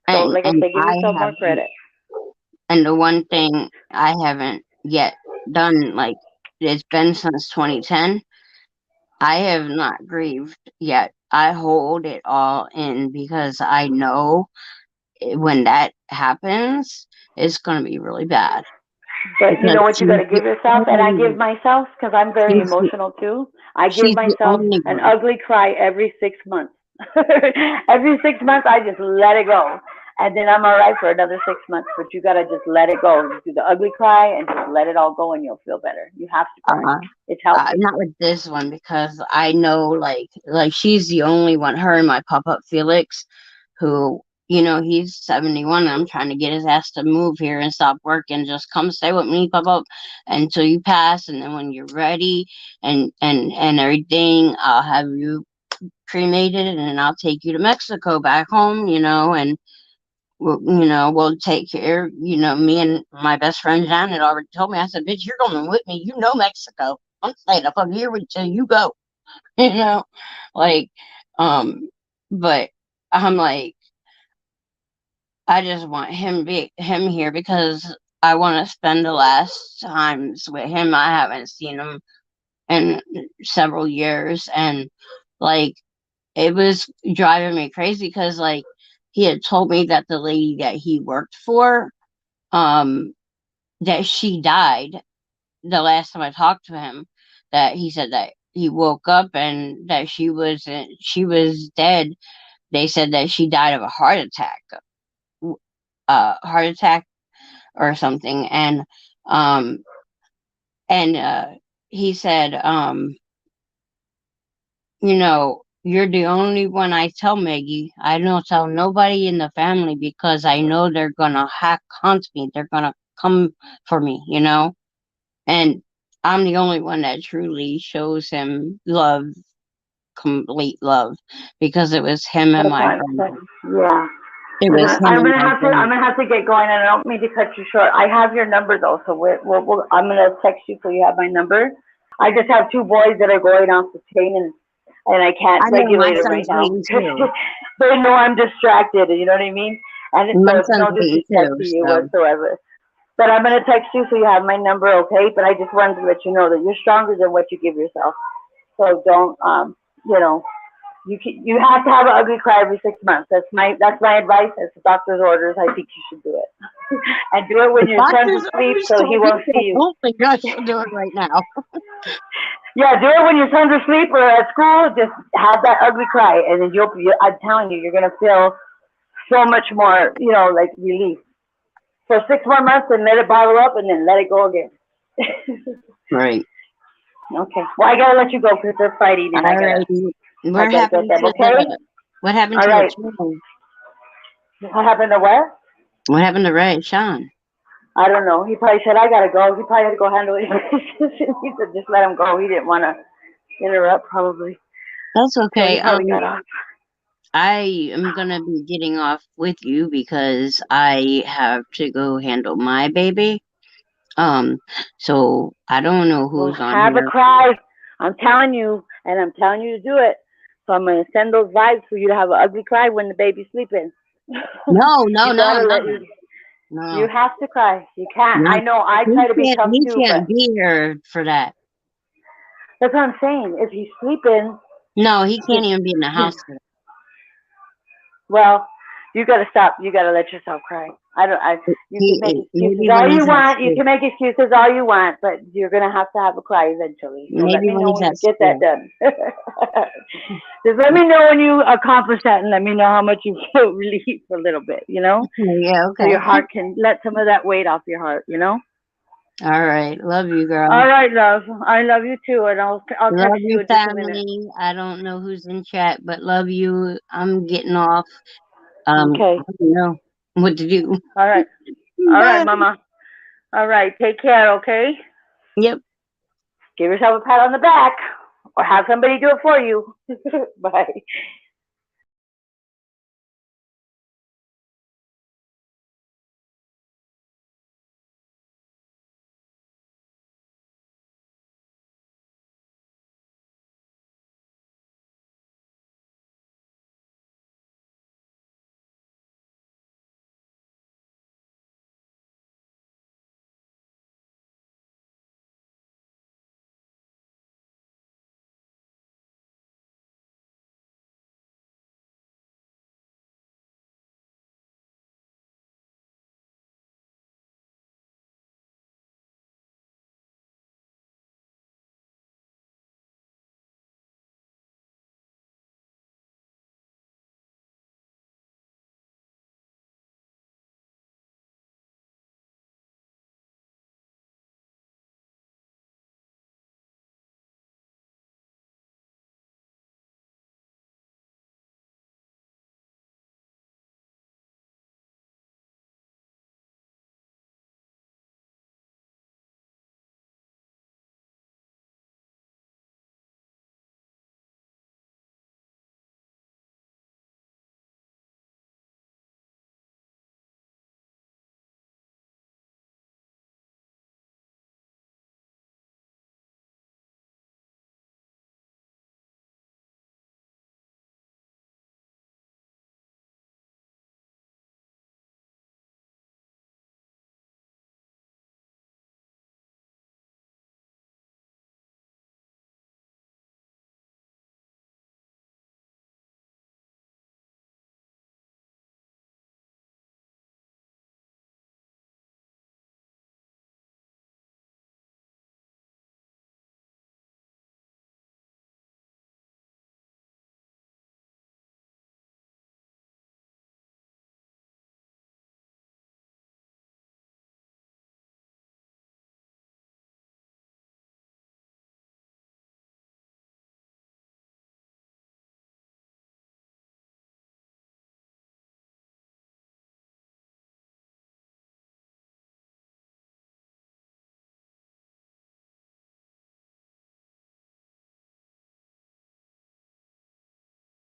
So, like I and said, give yourself more credit. and the one thing I haven't yet done, like, it's been since 2010, I have not grieved yet. I hold it all in because I know when that happens, it's going to be really bad. But you Because know what you got to give yourself, and I give myself, because I'm very she's the, emotional too. I give she's the myself only an one. ugly cry every 6 months. Every 6 months, I just let it go, and then I'm all right for another 6 months. But you got to just let it go. Just do the ugly cry and just let it all go, and you'll feel better. You have to cry. It's healthy. Not with this one, because I know, like she's the only one. Her and my pop-up Felix, who, you know, he's 71. And I'm trying to get his ass to move here and stop working. Just come stay with me, pop-up, until you pass, and then when you're ready and everything, I'll have you cremated, and I'll take you to Mexico, back home, you know, and we'll take care. You know, me and my best friend Janet already told me. I said, "Bitch, you're going with me. You know Mexico. I'm staying up here until you go." You know, like, um, but I'm like, I just want him here because I want to spend the last times with him. I haven't seen him in several years, and like, it was driving me crazy because like he had told me that the lady that he worked for, um that she died. The last time I talked to him, that he said that he woke up and that she was dead. They said that she died of a heart attack or something, um and he said, you're the only one I tell, Maggie. I don't tell nobody in the family because I know they're gonna hunt me. They're gonna come for me, and I'm the only one that truly shows him love, complete love, because it was him and my grandma. Yeah. It was him I'm and gonna my have to. grandma. I'm gonna have to get going, and I don't mean to cut you short. I have your number though, so I'm gonna text you so you have my number. I just have two boys that are going off the chain, and I can't I know my regulate it right son's now. waiting too. They know I'm distracted. You know what I mean? And My so it's son's no waiting disrespect too. to you So whatsoever. But I'm gonna text you so you have my number, okay? But I just wanted to let you know that you're stronger than what you give yourself. So don't, you know, you have to have an ugly cry every 6 months. That's my advice. That's the doctor's orders. I think you should do it, and do it when the your son's doctor's asleep, always so he told me won't see that. you. Oh my gosh, I'll do it right now. Yeah, do it when your son's asleep or at school. Just have that ugly cry, and then I'm telling you, you're gonna feel so much more, like relief. For 6 more months, and let it bottle up, and then let it go again. Right. Okay. Well, I gotta let you go because they're fighting, and All right. I What gotta get happened them. to Okay. what happened All to right. Sean? What happened to what? What happened to Ray? Sean? I don't know. He probably said I gotta go. He probably had to go handle it. He said just let him go. He didn't want to interrupt, probably. That's So he okay. probably got off. I am gonna be getting off with you because I have to go handle my baby. So I don't know Well, who's on have a here. cry. I'm telling you, and I'm telling you to do it. So I'm gonna send those vibes for you to have an ugly cry when the baby's sleeping. No, no, You no, gotta no, let you. You no. have to cry. You can't. No. I know. I try to be tough He too, but can't be here for that. that's what I'm saying. If he's sleeping, No, he can't just even be in the house for that. well, you gotta stop. You gotta let yourself cry. You can make excuses Maybe when all you he's at want. You school. can make excuses all you want, but you're gonna have to have a cry eventually. So let Maybe me when know he's when at you get that school. done. Just let me know when you accomplish that, and let me know how much you feel relief a little bit. Yeah, So okay. your heart can let some of that weight off your heart. All right. Love you, girl. All right, love. I love you too, and I'll Love text you your in just a minute. family. I don't know who's in chat, but love you. I'm getting off. Okay. I don't know what to do. All right. All right, Bye. Mama. All right. Take care. Okay. Yep. Give yourself a pat on the back, or have somebody do it for you. Bye.